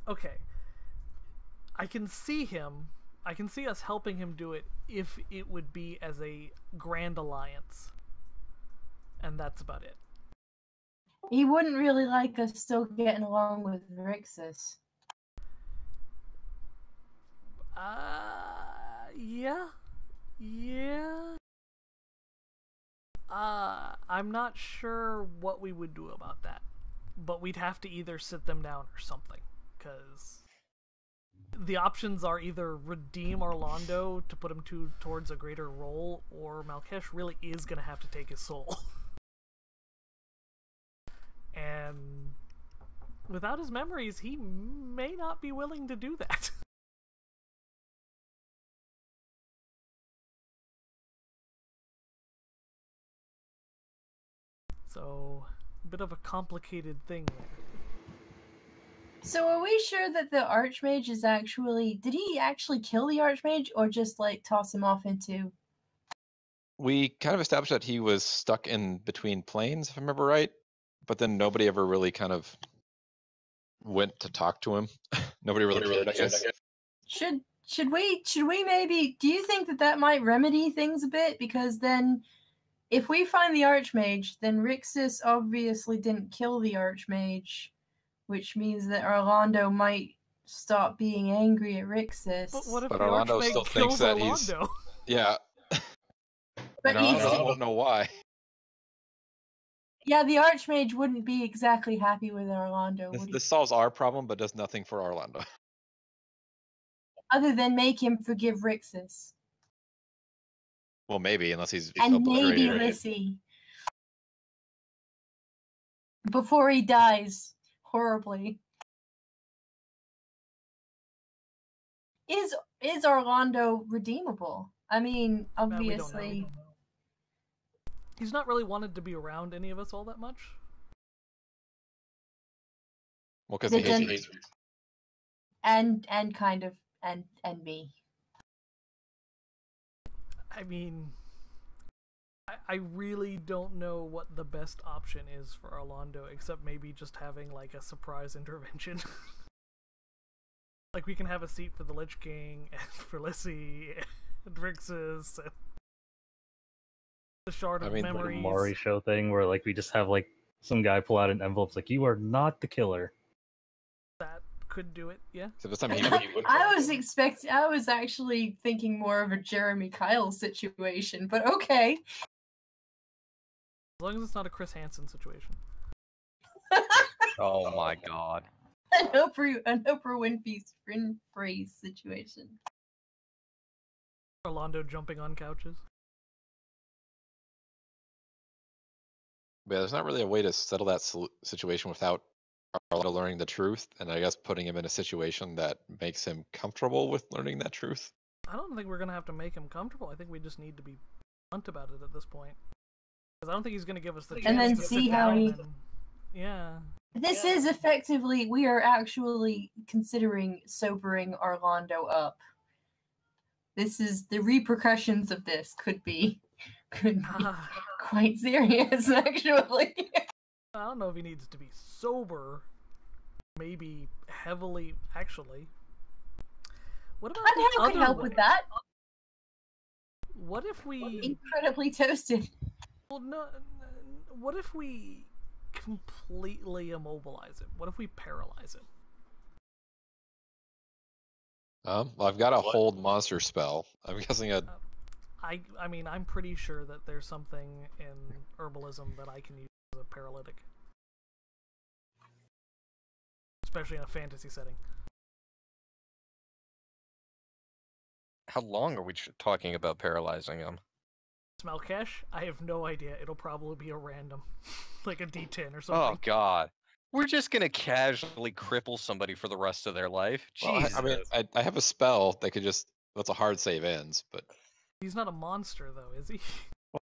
okay. I can see us helping him do it if it would be as a grand alliance. And that's about it. He wouldn't really like us still getting along with Rixus. Yeah. I'm not sure what we would do about that. But we'd have to either sit them down or something. Because the options are either redeem Orlando to put him towards a greater role, or Malkesh really is going to have to take his soul. And without his memories, he may not be willing to do that. So, a bit of a complicated thing there. So are we sure that the Archmage is actually... Did he actually kill the Archmage, or just, toss him off into... We kind of established that he was stuck in between planes, if I remember right. But then nobody ever really kind of went to talk to him. Nobody really cared, I guess. Should we maybe... Do you think that might remedy things a bit? Because then, if we find the Archmage, then Rixus obviously didn't kill the Archmage, which means that Orlando might stop being angry at Rixus. But what if But the Orlando Archmage still kills thinks that Orlando? Yeah. But I don't know why. Yeah, the Archmage wouldn't be exactly happy with Orlando, would he? This solves our problem, but does nothing for Orlando. Other than make him forgive Rixus. Well, maybe, unless he's And maybe obliterated. Lissy. Before he dies horribly. Is Orlando redeemable? I mean, obviously... He's not really wanted to be around any of us all that much. Well, because he hates me. And kind of, and me. I mean, I really don't know what the best option is for Orlando, except maybe just having, a surprise intervention. We can have a seat for the Lich King, and for Lissy, and Rixus, and the Shard of Memories. Like a Maury show thing where we just have some guy pull out an envelope you are not the killer. That could do it, yeah. So this time I was actually thinking more of a Jeremy Kyle situation, but okay. As long as it's not a Chris Hansen situation. Oh my god. An Oprah Winfrey situation. Orlando jumping on couches. Yeah, there's not really a way to settle that situation without Orlando learning the truth, and I guess putting him in a situation that makes him comfortable with learning that truth. I don't think we're going to have to make him comfortable. I think we just need to be blunt about it at this point. Because I don't think he's going to give us the chance and then to see sit how down he... and... Yeah. This is effectively... We are actually considering sobering Orlando up. This is... The repercussions of this could be quite serious, actually. I don't know if he needs to be sober. Maybe heavily... Actually... What about How could help with that? What if we... Incredibly toasted. Well, no... What if we completely immobilize him? What if we paralyze him? Well, I've got a hold monster spell. I'm guessing I mean, I'm pretty sure that there's something in herbalism that I can use as a paralytic. Especially in a fantasy setting. How long are we talking about paralyzing him? Malkesh, I have no idea. It'll probably be a random, like a D10 or something. Oh God, we're just gonna casually cripple somebody for the rest of their life. Well, Jesus. I mean, I have a spell that could just that's a hard save ends, but He's not a monster though, is he?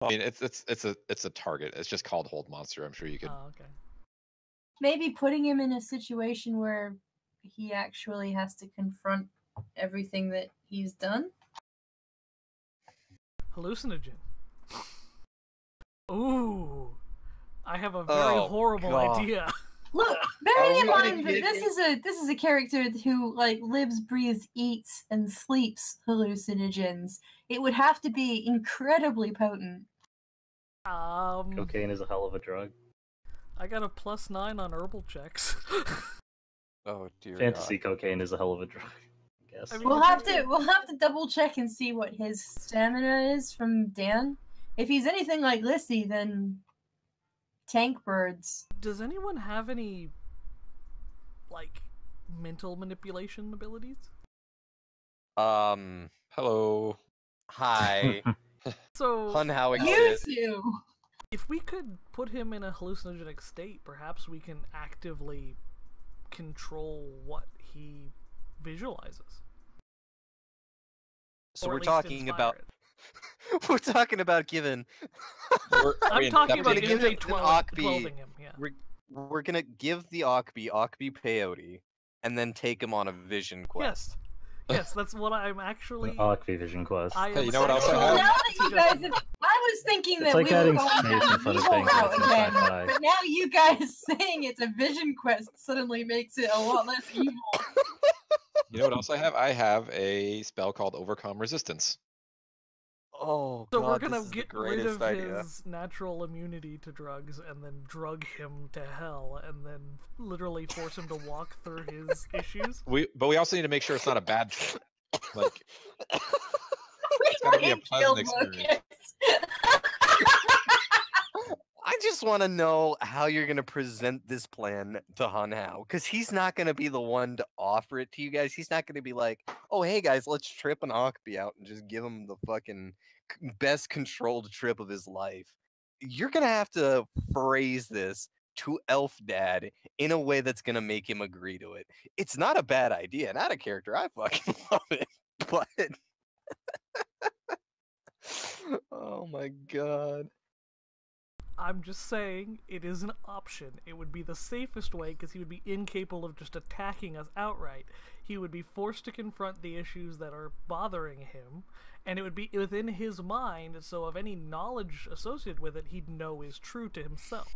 I mean it's a target. It's just called hold monster. I'm sure you could. Oh, okay. Maybe putting him in a situation where he actually has to confront everything that he's done. Hallucinogen. Ooh, I have a very horrible idea. Look, bearing in you gonna mind that give this is a character who like lives, breathes, eats, and sleeps hallucinogens. It would have to be incredibly potent. Cocaine is a hell of a drug. I got a +9 on herbal checks. Oh dear Fantasy cocaine is a hell of a drug, I guess. I mean, We'll have to double check and see what his stamina is from Dan. If he's anything like Lissy, then tank birds. Does anyone have any, like, mental manipulation abilities? Hello. Hi. So, Hun, how You exists. two. if we could put him in a hallucinogenic state, perhaps we can actively control what he visualizes. So Or we're at least talking inspire about it. we're talking about giving I'm talking about gonna give him MJ an 12ing him, yeah. we're gonna give the Akbi peyote and then take him on a vision quest. Yes, that's what I'm actually... Akvi Vision Quest. I Hey, am you know what else I Well, have? now that you guys have, I was thinking It's that like we were adding going space down in the front of evil things route in again, sci-fi. but now you guys saying it's a vision quest suddenly makes it a lot less evil. You know what else I have? I have a spell called Overcome Resistance. Oh So God, we're gonna this is the get rid of greatest idea. his natural immunity to drugs and then drug him to hell and then literally force him to walk through his issues. But we also need to make sure it's not a bad trip. Like We gotta be a ain't pleasant killed experience. I just want to know how you're going to present this plan to Hun Hao, because he's not going to be the one to offer it to you guys. He's not going to be like, oh, hey, guys, let's trip an Akbi out and just give him the fucking best controlled trip of his life. You're going to have to phrase this to Elf Dad in a way that's going to make him agree to it. It's not a bad idea. Not a character. I fucking love it. But... oh, my God. I'm just saying, it is an option. It would be the safest way because he would be incapable of just attacking us outright. He would be forced to confront the issues that are bothering him, and it would be within his mind, so of any knowledge associated with it, he'd know is true to himself.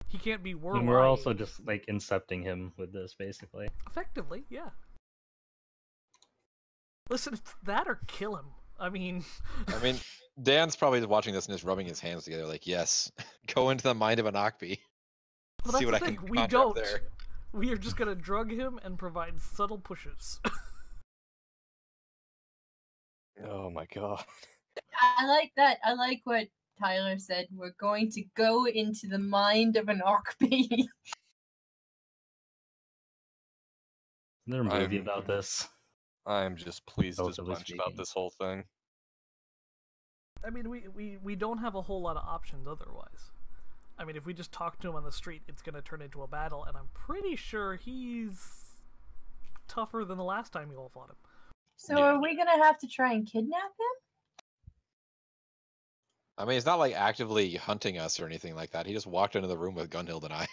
He can't be And we're also just like incepting him with this, basically. Effectively, yeah. Listen, it's that or kill him. I mean, Dan's probably watching this and just rubbing his hands together, like, yes, go into the mind of an Akbi. well, See that's what the I thing. can We conjure up don't. there. We are just gonna drug him and provide subtle pushes. Oh my God. I like that. I like what Tyler said. We're going to go into the mind of an Akbi. Isn't there a movie about this? I'm just pleased as Relatively punch about speaking. this whole thing. I mean, we don't have a whole lot of options otherwise. I mean, if we just talk to him on the street, it's going to turn into a battle, and I'm pretty sure he's tougher than the last time you all fought him. So are we gonna have to try and kidnap him? I mean, he's not like actively hunting us or anything like that. He just walked into the room with Gunhild and I.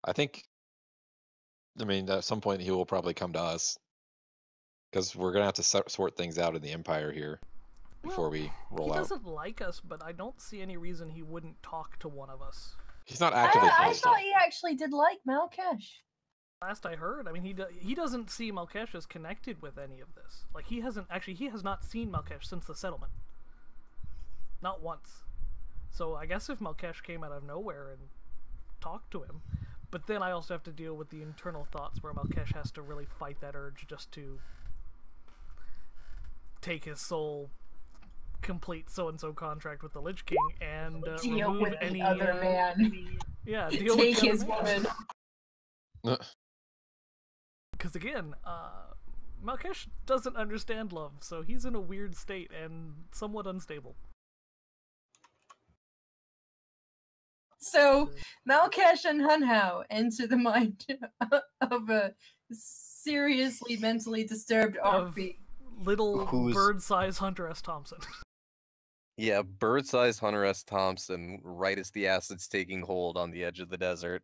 I mean, at some point he will probably come to us. Because we're going to have to sort things out in the Empire here before we roll He out. doesn't like us, but I don't see any reason he wouldn't talk to one of us. He's not actively I hostile. thought he actually did like Malkesh. Last I heard, I mean, he doesn't see Malkesh as connected with any of this. Like, he has not seen Malkesh since the settlement. Not once. So I guess if Malkesh came out of nowhere and talked to him, but then I also have to deal with the internal thoughts where Malkesh has to really fight that urge just to take his soul, complete so-and-so contract with the Lich King, and Deal remove with the any other man. Yeah, deal Take with the his other man. woman. Because again, Malkesh doesn't understand love, so he's in a weird state and somewhat unstable. So Malkesh and Hunhao enter the mind of a seriously mentally disturbed Of RP. little Who's- bird-sized Hunter S. Thompson. Yeah, bird-sized Hunter S. Thompson, right as the acid's taking hold on the edge of the desert.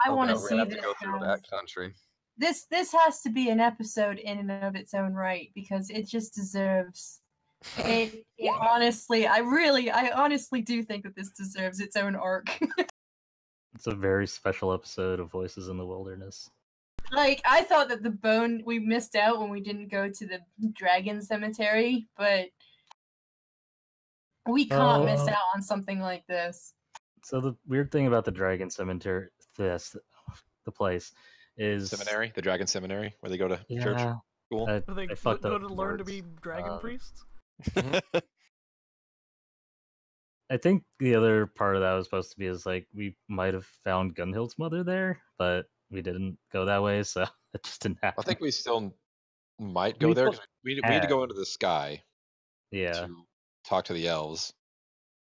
I want to we're see gonna have this. to go through guys. that country. This has to be an episode in and of its own right because it just deserves. It honestly, I honestly do think that this deserves its own arc. It's a very special episode of Voices in the Wilderness. Like, I thought that we missed out when we didn't go to the dragon cemetery, but we can't miss out on something like this. So the weird thing about the Dragon Cemetery, the place, is Seminary, the Dragon Seminary, where they go to church. Yeah, Cool. Do they I fucked go up to learn to words. be dragon priests? I think the other part of that was supposed to be is like we might have found Gunhild's mother there, but we didn't go that way, so it just didn't happen. I think we still might go We there. still 'Cause we need to had. go into the sky Yeah, to talk to the elves.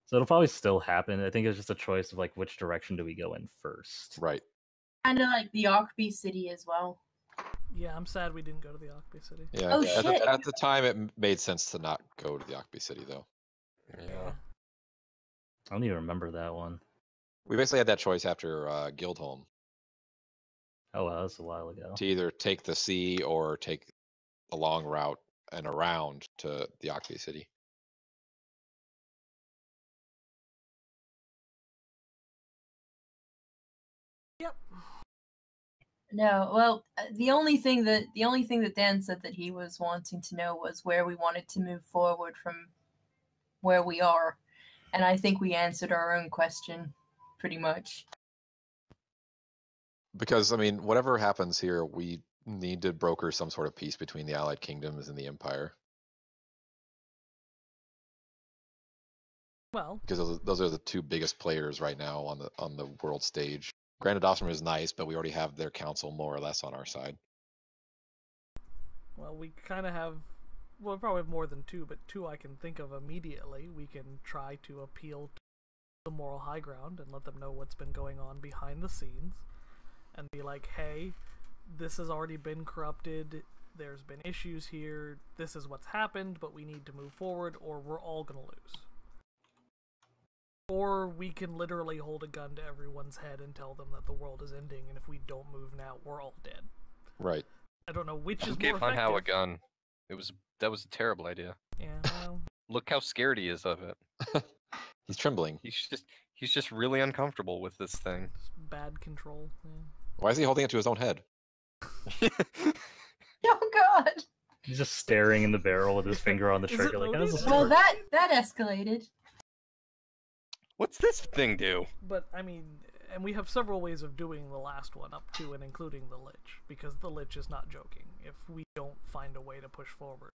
so it'll probably still happen. I think it's just a choice of like which direction do we go in first. Right. Kind of like the Ockby city as well. Yeah, I'm sad we didn't go to the Ockby City. Yeah. Oh, at, shit. at the time, it made sense to not go to the Ockby City, though. Yeah. I don't even remember that one. We basically had that choice after Guildholm Oh wow, that's a while ago. to either take the sea or take the long route and around to the Ockby City. Yep. No, well, the only thing that Dan said that he was wanting to know was where we wanted to move forward from where we are, and I think we answered our own question pretty much. Because, I mean, whatever happens here, we need to broker some sort of peace between the Allied Kingdoms and the Empire. Well, Because those are the two biggest players right now on the world stage. Granted, Ostrom is nice, but we already have their council more or less on our side. well, we kind of have. Well, we probably have more than two, but two I can think of immediately. We can try to appeal to the moral high ground and let them know what's been going on behind the scenes, and be like, "Hey, this has already been corrupted. There's been issues here. This is what's happened, but we need to move forward, or we're all gonna lose." Or we can literally hold a gun to everyone's head and tell them that the world is ending, and if we don't move now, we're all dead. Right. I don't know which Who is gave more Hunhao a effective. gun? That was a terrible idea. Yeah, well, Look how scared he is of it. He's trembling. He's just really uncomfortable with this thing. just bad control. Yeah. Why is he holding it to his own head? Oh God! He's just staring in the barrel with his finger on the Is it trigger, like, how does loaded? this Well, work? that escalated. What's this thing do? But I mean, and we have several ways of doing the last one up to and including the Lich, because the Lich is not joking. If we don't find a way to push forward,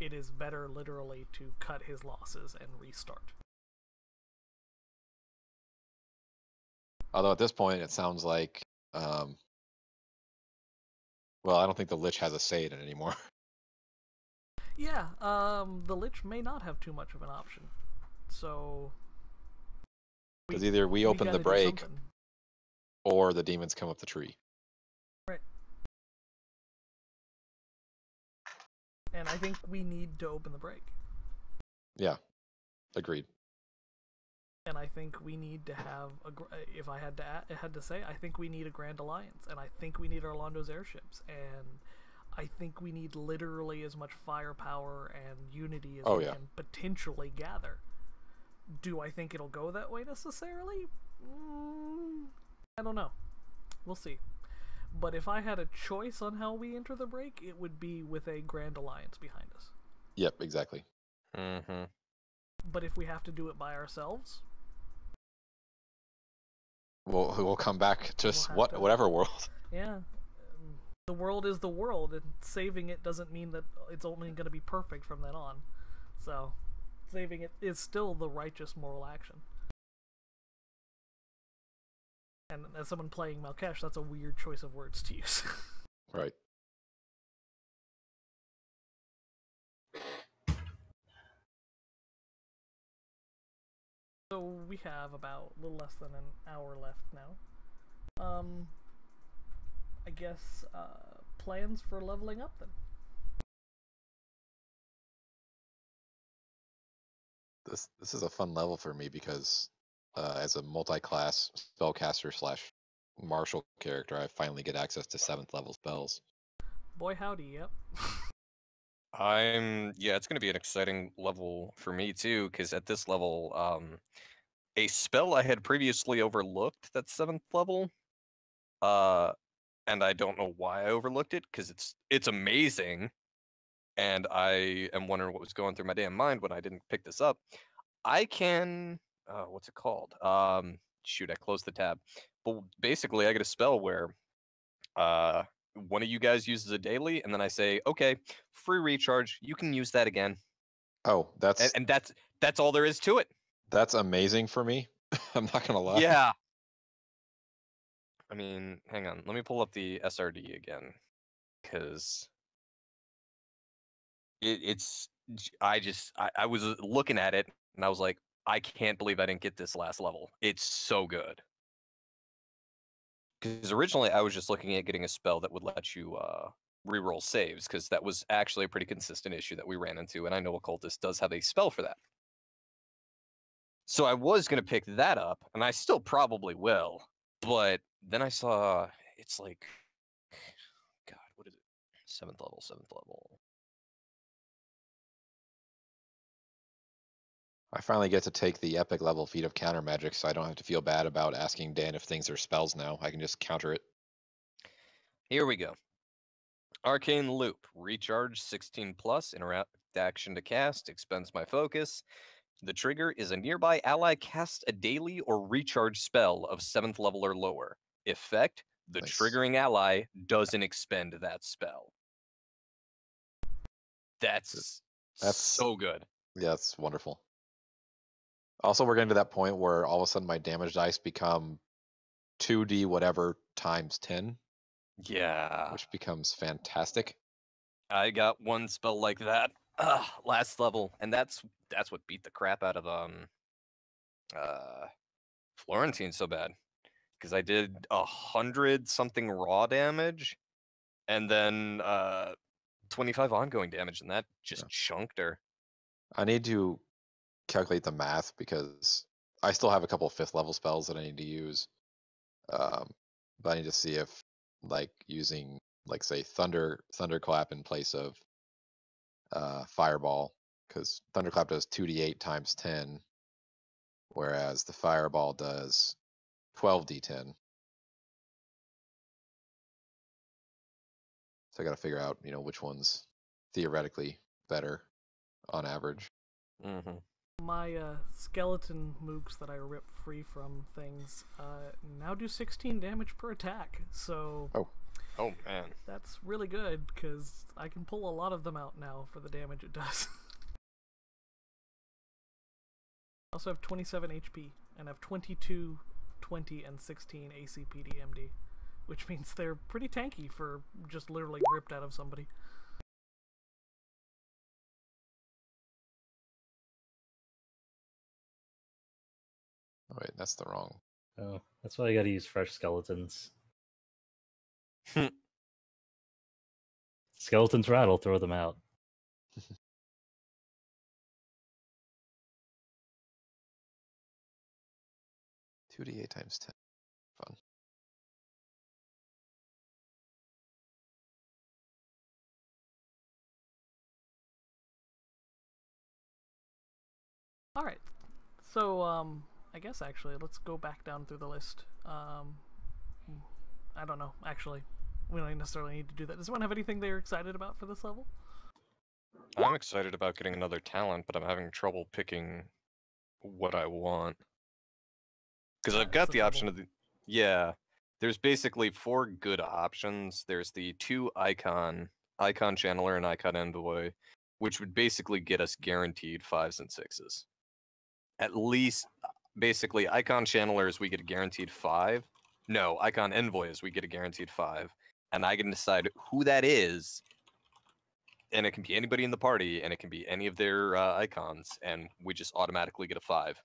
it is better literally to cut his losses and restart. Although at this point, it sounds like, well, I don't think the Lich has a say in it anymore. Yeah, the Lich may not have too much of an option. So Because either we open gotta the do break something. or the demons come up the tree. And I think we need to open the break. Yeah, agreed. And I think we need to have if I had to say, I think we need a Grand Alliance, and I think we need Orlando's airships, and I think we need literally as much firepower and unity as we can potentially gather. Do I think it'll go that way necessarily? I don't know. We'll see. But if I had a choice on how we enter the break, it would be with a Grand Alliance behind us. Yep, exactly. Mm-hmm. But if we have to do it by ourselves, We'll come back to We'll have to- whatever world. yeah. The world is the world, and saving it doesn't mean that it's only going to be perfect from then on. So, saving it is still the righteous moral action. And as someone playing Malkesh, that's a weird choice of words to use. Right. So we have about a little less than an hour left now. I guess plans for leveling up then. This is a fun level for me because as a multi-class spellcaster slash martial character, I finally get access to 7th level spells. Boy howdy, yep. Yeah, it's going to be an exciting level for me too, because at this level, a spell I had previously overlooked that's 7th level, and I don't know why I overlooked it, because it's amazing, and I am wondering what was going through my damn mind when I didn't pick this up. I can, what's it called? Shoot, I closed the tab. But basically, I get a spell where one of you guys uses a daily, and then I say, okay, free recharge, you can use that again. Oh, And that's all there is to it. that's amazing for me. I'm not gonna lie. Yeah. I mean, hang on, let me pull up the SRD again, because I was looking at it and I was like, I can't believe I didn't get this last level. It's so good. Because originally I was just looking at getting a spell that would let you reroll saves, because that was actually a pretty consistent issue that we ran into, and I know Occultist does have a spell for that. So I was going to pick that up, and I still probably will, but then I saw it's like, God, what is it? 7th level. I finally get to take the epic level feat of counter magic, so I don't have to feel bad about asking Dan if things are spells now. I can just counter it. Here we go. Arcane Loop. Recharge 16 plus. Interact action to cast. Expends my focus. The trigger is a nearby ally casts a daily or recharge spell of 7th level or lower. Effect, the Nice. triggering ally doesn't expend that spell. That's so good. Yeah, that's wonderful. Also, we're getting to that point where all of a sudden my damage dice become 2d whatever times 10, Yeah. which becomes fantastic. I got one spell like that last level, and that's what beat the crap out of Florentine so bad, because I did 100 something raw damage, and then 25 ongoing damage, and that just chunked her. I need to calculate the math because I still have a couple of 5th level spells that I need to use. But I need to see if, like, using, like, say, Thunderclap in place of Fireball, because Thunderclap does 2d8 times 10, whereas the Fireball does 12d10. So I got to figure out, which one's theoretically better on average. Mm-hmm. My skeleton mooks that I ripped free from things now do 16 damage per attack, so Oh man, that's really good, because I can pull a lot of them out now for the damage it does. I also have 27 HP, and have 22, 20, and 16 ACPD MD, which means they're pretty tanky for just literally ripped out of somebody. Oh wait, that's the wrong. Oh, that's why I gotta use fresh skeletons. Skeletons rattle, throw them out. 2d8 times 10. Fun. All right, so I guess actually let's go back down through the list. I don't know. Actually, we don't necessarily need to do that. Does anyone have anything they're excited about for this level? I'm excited about getting another talent, but I'm having trouble picking what I want. Because I've got the option of there's basically 4 good options. There's the 2 icon channeler and icon envoy, which would basically get us guaranteed 5s and 6s. At least, basically, icon channelers we get a guaranteed 5, No, Icon Envoys, we get a guaranteed 5. And I can decide who that is. And it can be anybody in the party, and it can be any of their icons, and we just automatically get a 5.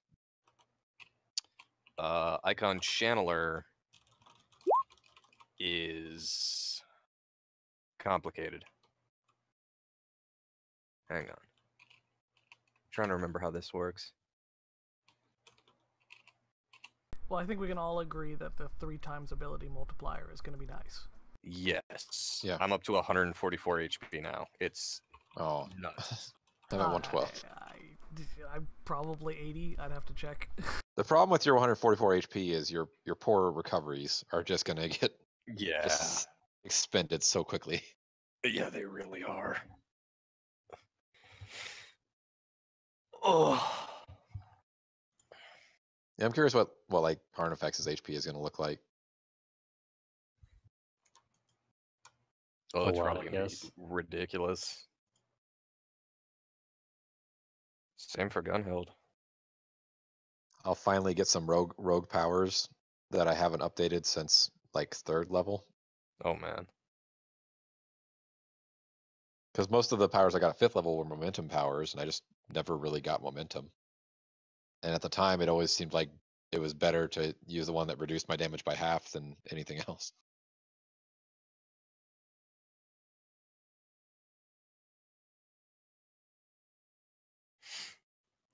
Icon Channeler is complicated. Hang on. Trying to remember how this works. Well, I think we can all agree that the 3 times ability multiplier is going to be nice. Yes. Yeah. I'm up to 144 HP now. It's Oh, nuts. I'm at 112. I'm probably 80. I'd have to check. The problem with your 144 HP is your poor recoveries are just gonna get Yeah. just expended so quickly. Yeah, they really are. Oh. Yeah, I'm curious what like Carnifex's HP is gonna look like. Oh, A it's lot, probably I gonna be guess. ridiculous. Same for Gunhild. I'll finally get some rogue powers that I haven't updated since like 3rd level. Oh man. Because most of the powers I got at 5th level were momentum powers, and I just never really got momentum. And at the time, it always seemed like it was better to use the one that reduced my damage by half than anything else.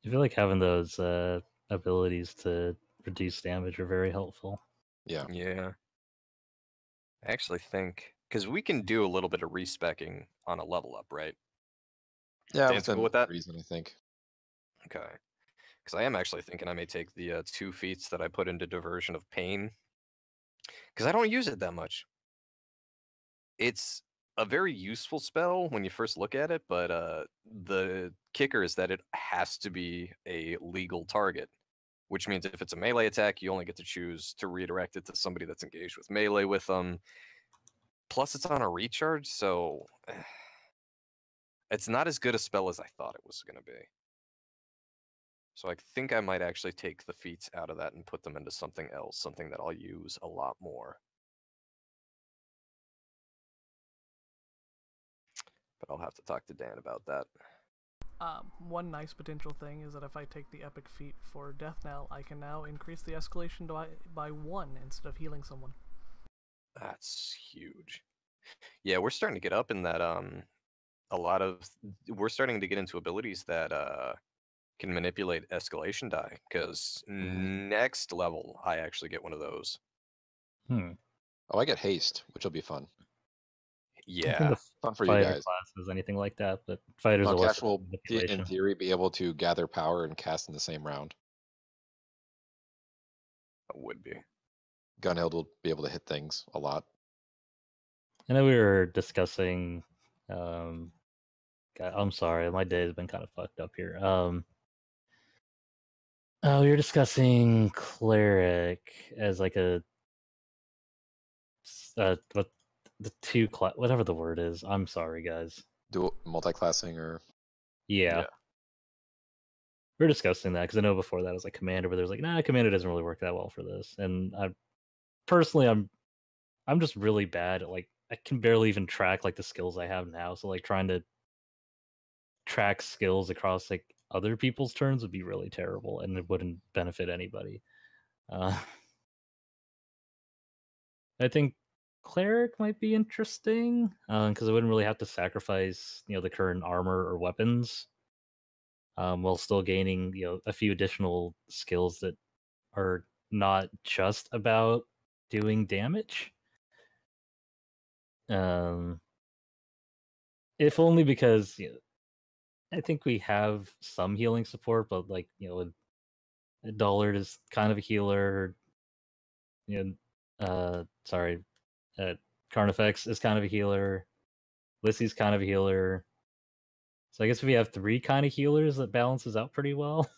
I feel like having those abilities to reduce damage are very helpful. Yeah. Yeah. I actually think because we can do a little bit of respecking on a level up, right? Yeah, Dan's cool within with that? reason, I think. Okay. Because I am actually thinking I may take the 2 feats that I put into Diversion of Pain. Because I don't use it that much. It's a very useful spell when you first look at it, but the kicker is that it has to be a legal target. Which means if it's a melee attack, you only get to choose to redirect it to somebody that's engaged with melee with them. Plus, it's on a recharge, so it's not as good a spell as I thought it was going to be. So I think I might actually take the feats out of that and put them into something else, something that I'll use a lot more. But I'll have to talk to Dan about that. One nice potential thing is that if I take the epic feat for Death Knell, I can now increase the escalation by 1 instead of healing someone. That's huge. Yeah, we're starting to get up in that we're starting to get into abilities that can manipulate escalation die, because next level I actually get one of those. Oh, I get haste, which will be fun. I think Yeah. the Fun for you fighter guys. class is anything like that, but fighters are less Malkash will, in manipulation. theory, be able to gather power and cast in the same round. That would be. Gunhild will be able to hit things a lot. I know we were discussing. God, I'm sorry, my day has been kind of fucked up here. We were discussing cleric as like what the 2 class, whatever the word is. I'm sorry, guys. Dual multi-classing or Yeah. We were discussing that because I know before that I was like commander, but there's like, nah, commander doesn't really work that well for this. And I personally, I'm just really bad at like I can barely even track like the skills I have now. So like trying to track skills across like other people's turns would be really terrible, and it wouldn't benefit anybody. I think cleric might be interesting because I wouldn't really have to sacrifice the current armor or weapons, while still gaining a few additional skills that are not just about doing damage. If only because I think we have some healing support, but like Dullard is kind of a healer. Carnifex is kind of a healer. Lissy's kind of a healer. So I guess we have 3 kind of healers that balances out pretty well.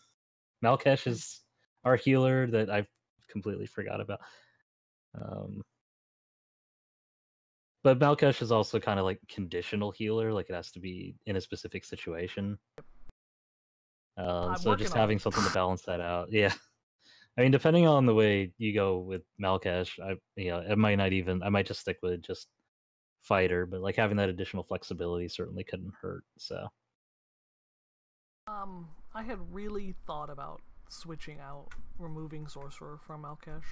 Malkesh is our healer that I completely forgot about. But Malkesh is also kind of like conditional healer, like it has to be in a specific situation. So just having something to balance that out, yeah. I mean, depending on the way you go with Malkash, I might just stick with just fighter, but like having that additional flexibility certainly couldn't hurt. So I had really thought about switching out, removing sorcerer from Malkash,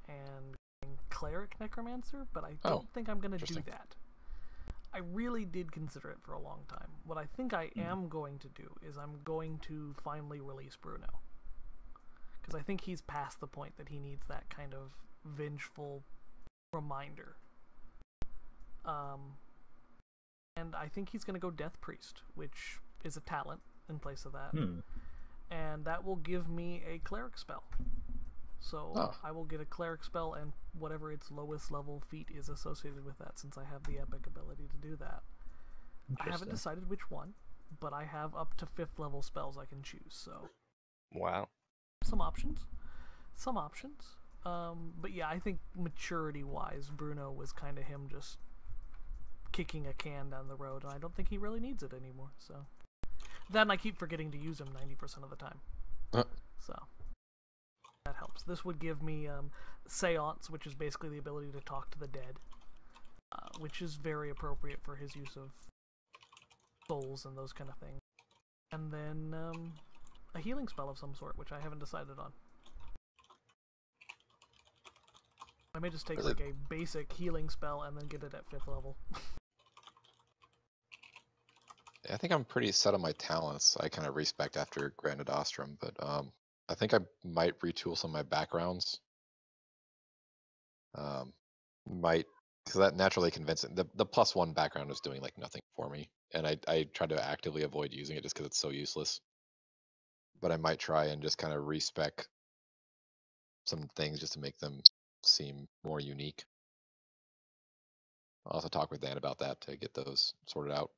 and going cleric necromancer, but I don't think I'm gonna do that. I really did consider it for a long time. What I think I am going to do is I'm going to finally release Bruno. Because I think he's past the point that he needs that kind of vengeful reminder. And I think he's going to go Death Priest, which is a talent in place of that. And that will give me a cleric spell. So I will get a cleric spell and whatever its lowest level feat is associated with that, since I have the epic ability to do that. I haven't decided which one, but I have up to 5th level spells I can choose, so... Wow. Some options. But yeah, I think maturity-wise, Bruno was kind of him just kicking a can down the road, and I don't think he really needs it anymore, so... Then I keep forgetting to use him 90% of the time. So... that helps. This would give me Seance, which is basically the ability to talk to the dead, which is very appropriate for his use of souls and those kind of things. And then a healing spell of some sort, which I haven't decided on. I may just take like a basic healing spell and then get it at 5th level. I think I'm pretty set on my talents. I kind of respect after Granted Ostrom, but I think I might retool some of my backgrounds. Because that naturally convincing. The +1 background was doing like nothing for me, and I tried to actively avoid using it just because it's so useless. But I might try and just kind of respec some things just to make them seem more unique. I'll also talk with Dan about that to get those sorted out.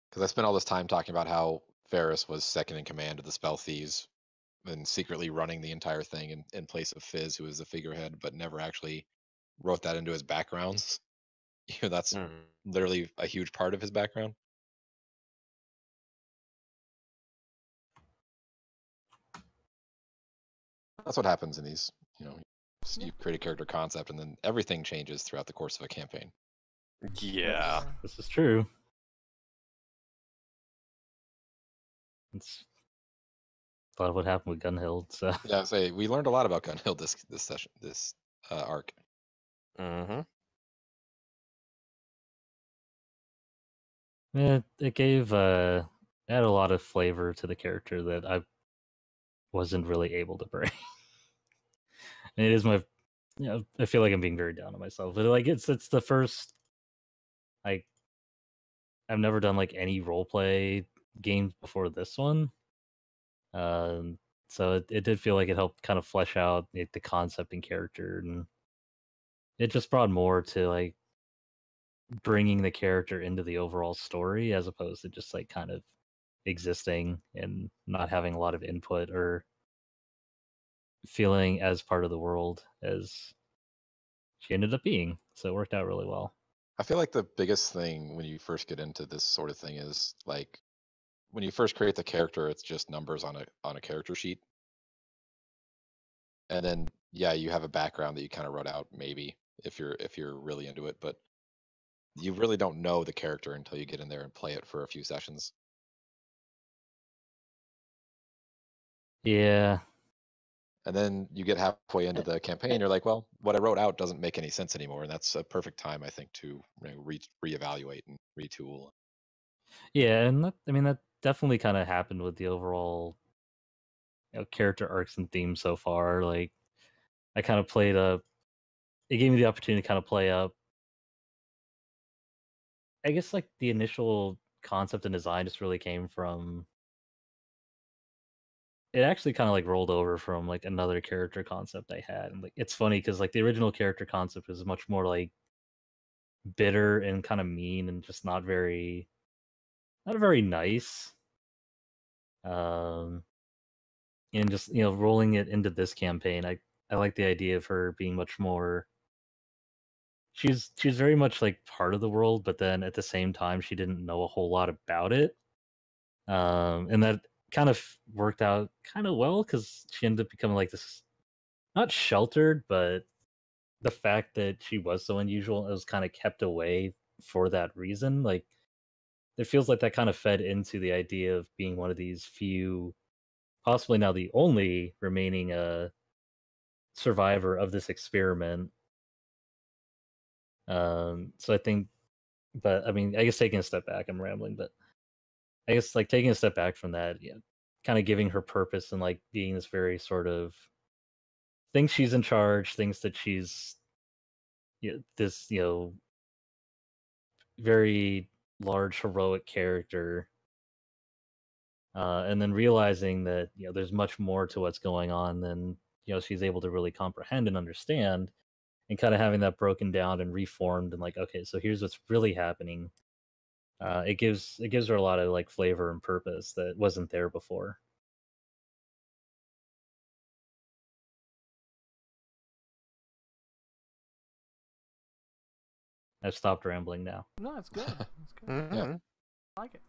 Because I spent all this time talking about how Ferris was second in command of the Spell Thieves and secretly running the entire thing in place of Fizz, who was the figurehead, but never actually wrote that into his backgrounds. That's literally a huge part of his background. That's what happens in these, you create a character concept and then everything changes throughout the course of a campaign. Yeah. This is true. It's a lot of what happened with Gunhild. So yeah, we learned a lot about Gunhild this session, this arc. yeah, it gave add a lot of flavor to the character that I wasn't really able to bring. And it is my, I feel like I'm being very down on myself, but like it's the first, like, I've never done like any role play games before this one. So it did feel like it helped kind of flesh out the concept and character, and it just brought more to like bringing the character into the overall story as opposed to just like kind of existing and not having a lot of input or feeling as part of the world as she ended up being. So it worked out really well. I feel like the biggest thing when you first get into this sort of thing is like when you first create the character, it's just numbers on a character sheet. And then you have a background that you kind of wrote out maybe if you're really into it, but you really don't know the character until you get in there and play it for a few sessions. Yeah. And then you get halfway into the campaign, you're like, well, what I wrote out doesn't make any sense anymore, and that's a perfect time, I think, to reevaluate and retool. Yeah, and that definitely kind of happened with the overall character arcs and themes so far. Like, I kind of played up. It gave me the opportunity to kind of play up. I guess like the initial concept and design just really came from. It actually kind of like rolled over from like another character concept I had, and like it's funny because like the original character concept was much more like bitter and kind of mean and just not very nice. And just rolling it into this campaign, I like the idea of her being much more. She's very much like part of the world, but then at the same time she didn't know a whole lot about it, and that kind of worked out kind of well because she ended up becoming like this, not sheltered, but the fact that she was so unusual, it was kind of kept away for that reason. Like, it feels like that kind of fed into the idea of being one of these few, possibly now the only remaining survivor of this experiment. So I think, but I mean, I guess taking a step back, I'm rambling, but I guess like taking a step back from that, yeah, kind of giving her purpose and like being this very sort of thinks she's in charge, thinks that she's this very large heroic character, and then realizing that there's much more to what's going on than she's able to really comprehend and understand, and kind of having that broken down and reformed and like, okay, so here's what's really happening. It gives her a lot of like flavor and purpose that wasn't there before. I've stopped rambling now. No, it's good. It's good. Yeah. I like it.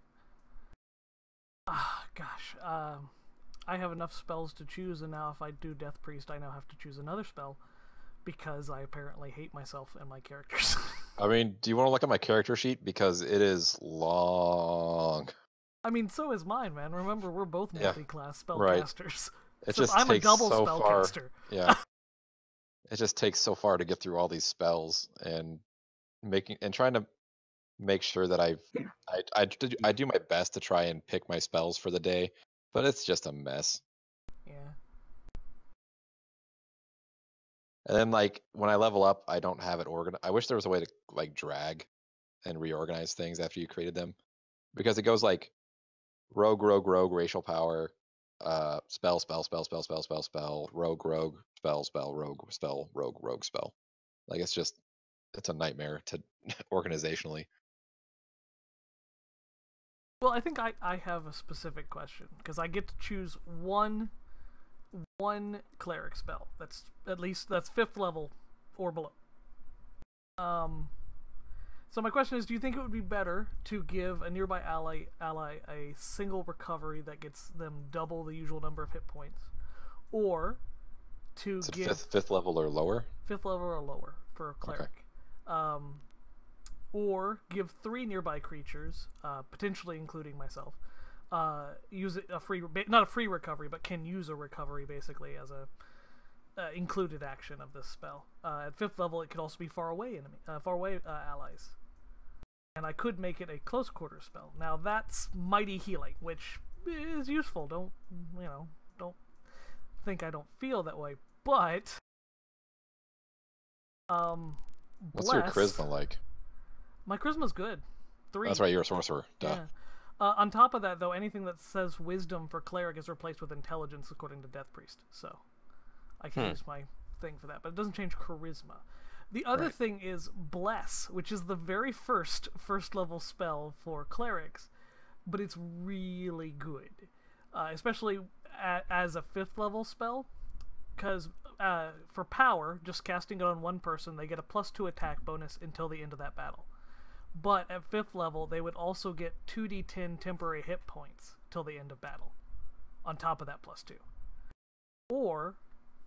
Gosh. I have enough spells to choose, and now if I do Death Priest, I now have to choose another spell because I apparently hate myself and my characters. I mean, do you want to look at my character sheet? Because it is long. I mean, so is mine, man. Remember, we're both multi-class spellcasters. It so just I'm takes a double so spellcaster. far. Yeah. It just takes so far to get through all these spells and trying to make sure that I do my best to try and pick my spells for the day, but it's just a mess. Yeah. And then like when I level up, I don't have it organized. I wish there was a way to like drag and reorganize things after you created them, because it goes like rogue, racial power, spell, rogue, spell, rogue, spell. Like it's a nightmare to organizationally. Well, I think I have a specific question because I get to choose one cleric spell that's 5th level or below. So my question is, do you think it would be better to give a nearby ally a single recovery that gets them double the usual number of hit points, or to give fifth level or lower? 5th level or lower for a cleric. Okay. Or give 3 nearby creatures, potentially including myself, use not a free recovery, but can use a recovery basically as a included action of this spell. At 5th level, it could also be far away allies, and I could make it a close quarter spell. Now that's mighty healing, which is useful. Don't think I don't feel that way, but what's your charisma like? My charisma's good. 3. That's right, you're a sorcerer. Duh. Yeah. On top of that, though, anything that says wisdom for cleric is replaced with intelligence according to Death Priest. So I can use my thing for that, but it doesn't change charisma. The other thing is bless, which is the very first level spell for clerics, but it's really good, especially as a 5th level spell, because for power, just casting it on one person, they get a +2 attack bonus until the end of that battle. But at 5th level, they would also get 2d10 temporary hit points till the end of battle, on top of that +2. Or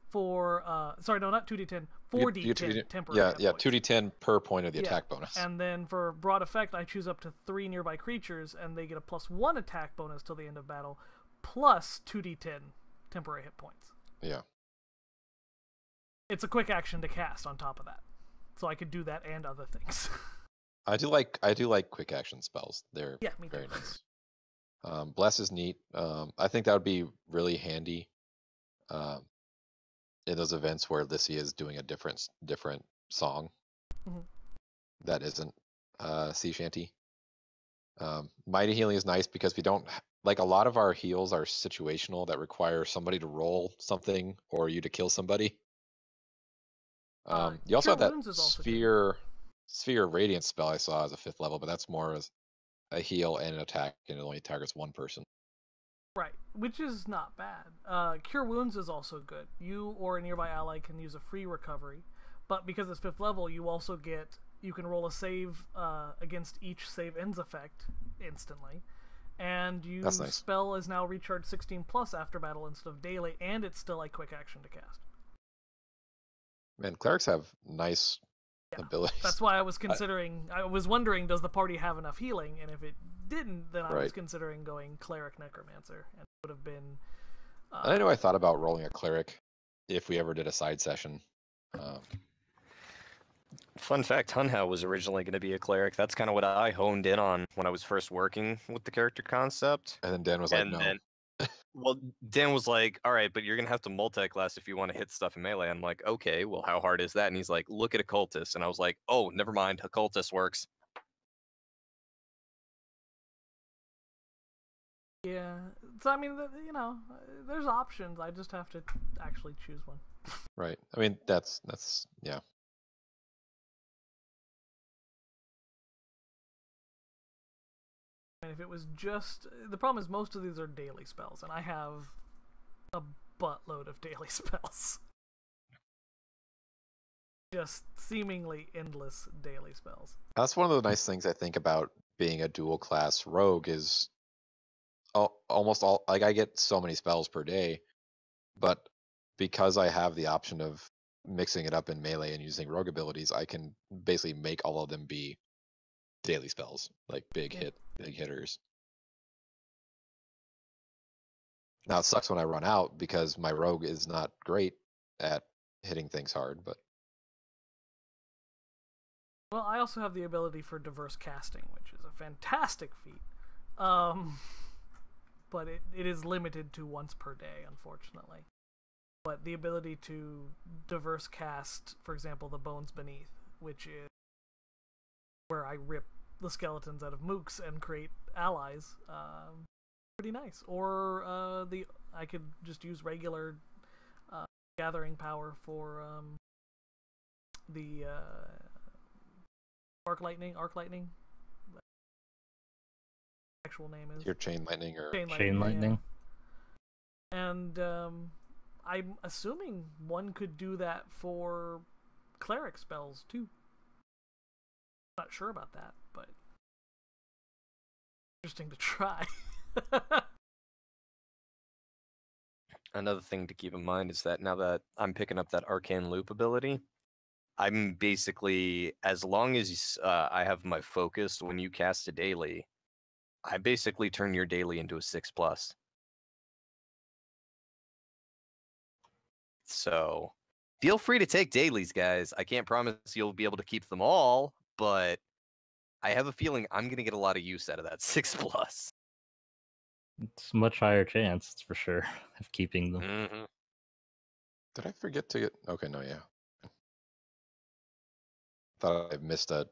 for sorry, no, not 2d10, 4d10 temporary hit points. 2d10 per point of the attack bonus. And then for broad effect, I choose up to 3 nearby creatures, and they get a +1 attack bonus till the end of battle, plus 2d10 temporary hit points. Yeah. It's a quick action to cast on top of that, so I could do that and other things. I do like quick action spells. They're very nice. Bless is neat. I think that would be really handy in those events where Lissy is doing a different song that isn't sea shanty. Mighty healing is nice because we don't like a lot of our heals are situational that require somebody to roll something or you to kill somebody. You also have that Sphere of Radiance spell I saw as a 5th level, but that's more as a heal and an attack, and it only targets one person. Right, which is not bad. Cure Wounds is also good. You or a nearby ally can use a free recovery, but because it's 5th level, you can roll a save against each save ends effect instantly, And your That's nice. spell is now recharged 16 plus after battle instead of daily, and it's still a quick action to cast. Man, clerics have nice abilities. That's why I was considering. I was wondering, does the party have enough healing? And if it didn't, then I was considering going cleric necromancer, and it would have been. I know I thought about rolling a cleric if we ever did a side session. Fun fact, Hunhao was originally going to be a cleric. That's kind of what I honed in on when I was first working with the character concept. And then Dan was like, And no. then, well, Dan was like, all right, but you're going to have to multi-class if you want to hit stuff in melee. I'm like, okay, well, how hard is that? And he's like, look at Occultist. And I was like, oh, never mind, Occultist works. Yeah, so I mean, you know, there's options. I just have to actually choose one. Right. I mean, that's yeah. And if it was just the problem is most of these are daily spells, and I have a buttload of daily spells. Just seemingly endless daily spells. That's one of the nice things I think about being a dual class rogue is almost all, like, I get so many spells per day, but because I have the option of mixing it up in melee and using rogue abilities, I can basically make all of them be daily spells, like big hitters. Now it sucks when I run out because my rogue is not great at hitting things hard, but well, I also have the ability for diverse casting, which is a fantastic feat. But it is limited to once per day, unfortunately. But the ability to diverse cast, for example, the Bones Beneath, which is where I rip the skeletons out of mooks and create allies, pretty nice. Or I could just use regular gathering power for the arc lightning. Actual name is your chain lightning or Chain lightning. Yeah. And I'm assuming one could do that for cleric spells too. Not sure about that, but interesting to try. Another thing to keep in mind is that now that I'm picking up that Arcane Loop ability, I'm basically, as long as I have my focus when you cast a daily, I basically turn your daily into a 6+. So feel free to take dailies, guys. I can't promise you'll be able to keep them all, but I have a feeling I'm going to get a lot of use out of that 6+. It's a much higher chance, it's for sure, of keeping them. Mm-hmm. Did I forget to get? Okay, no, yeah. Thought I missed a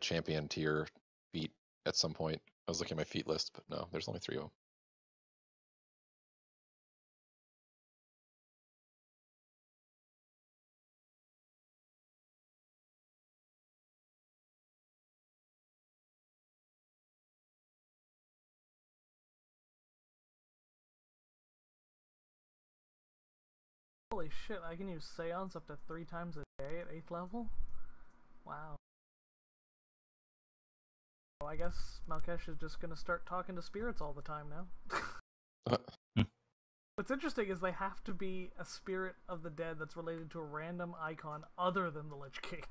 champion tier feat at some point. I was looking at my feat list, but no, there's only 3 of them. Holy shit, I can use Seance up to 3 times a day at 8th level? Wow. So I guess Malkesh is just gonna start talking to spirits all the time now. What's interesting is they have to be a spirit of the dead that's related to a random icon other than the Lich King.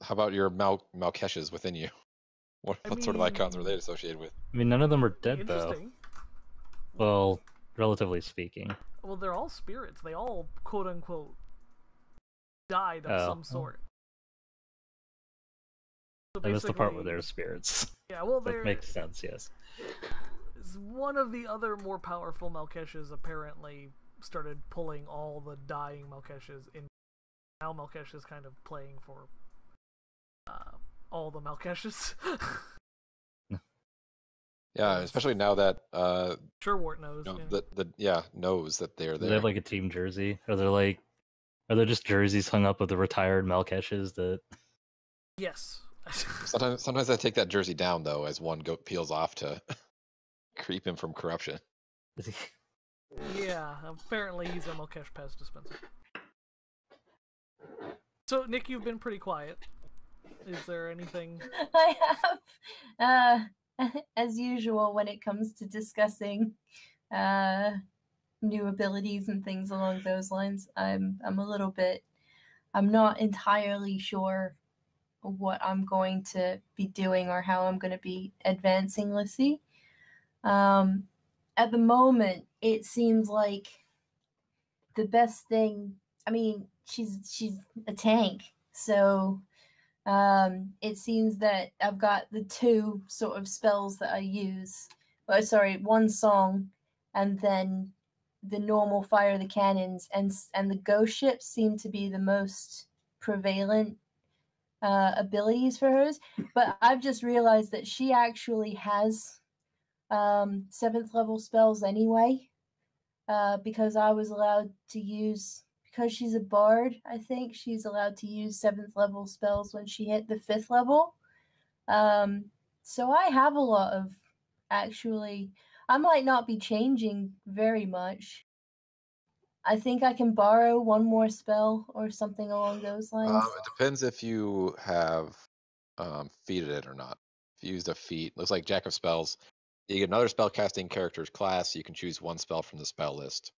How about your Malkeshes within you? What sort of icons are they associated with? I mean, none of them are dead, though. Interesting. Well, relatively speaking. Well, they're all spirits. They all, quote-unquote, died of some sort. So I missed the part where they're spirits. Yeah, well, that makes sense, yes. One of the other more powerful Malkeshes apparently started pulling all the dying Malkeshes in. Now Malkesh is kind of playing for all the Malkeshes. Yeah, especially now that Sherwart knows. knows that they're Do there. they have like a team jersey? Are there just jerseys hung up with the retired Malkeshes that? Yes. Sometimes I take that jersey down though, as one goat peels off to creep him from corruption. Yeah, apparently he's a Malkesh Pez dispenser. So Nick, you've been pretty quiet. Is there anything? I have. as usual when it comes to discussing new abilities and things along those lines. I'm not entirely sure what I'm going to be doing or how I'm going to be advancing Lissy. At the moment, it seems like the best thing. I mean, she's a tank, so it seems that I've got the two sort of spells that I use. Oh, sorry, one song, and then the normal fire the cannons, and the ghost ships seem to be the most prevalent abilities for hers. But I've just realized that she actually has 7th level spells anyway, because I was allowed to use, because she's a bard, I think she's allowed to use 7th level spells when she hit the 5th level. So I have a lot of, actually, I might not be changing very much. I think I can borrow one more spell or something along those lines. It depends if you have feated it or not. If you used a feat, looks like Jack of Spells. You get another spellcasting character's class. You can choose one spell from the spell list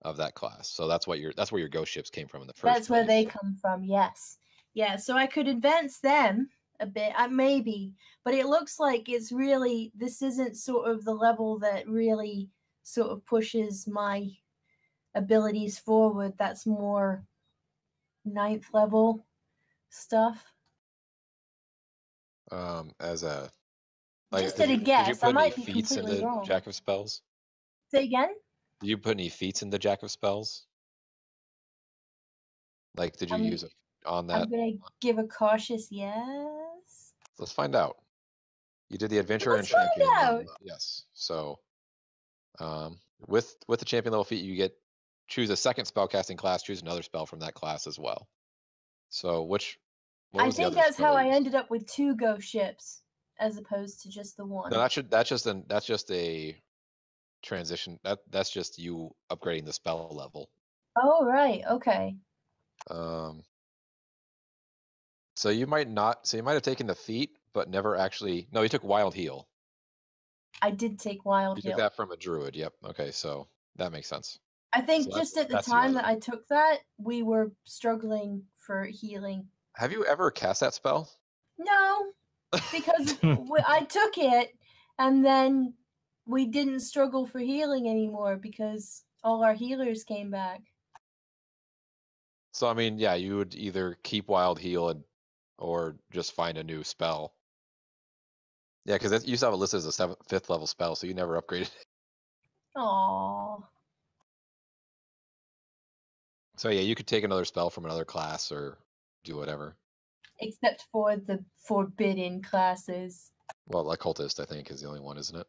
of that class. So that's where your ghost ships came from in the first That's where place. they come from, yes. Yeah, so I could advance them a bit, maybe, but it looks like it's really, this isn't sort of the level that really sort of pushes my abilities forward. That's more 9th level stuff. As a Just at a did you guess, put I any might be feats completely into wrong. Jack of Spells? Say again? Did you put any feats into Jack of Spells? Like, did you use it on that? I'm gonna give a cautious yes. Let's find out. You did the adventurer Let's and champion find level. Yes. So, with the champion level feat, you get choose a second spellcasting class. Choose another spell from that class as well. So, what I was the think other that's spell how you I used? ended up with 2 ghost ships as opposed to just the one. No, that's just a transition. That's just you upgrading the spell level. Oh right, okay. So you might have taken the feat, but never actually. No, you took Wild Heal. I did take Wild You Heal. took that from a druid. Yep. Okay, so that makes sense. I think So just at the that's time other that I took that, we were struggling for healing. Have you ever cast that spell? No, because I took it, and then we didn't struggle for healing anymore because all our healers came back. So I mean, yeah, you would either keep Wild Heal or just find a new spell. Yeah, because you still have it listed as a 5th level spell, so you never upgraded it. Aww. So yeah, you could take another spell from another class or do whatever. Except for the forbidden classes. Well, Occultist, I think, is the only one, isn't it?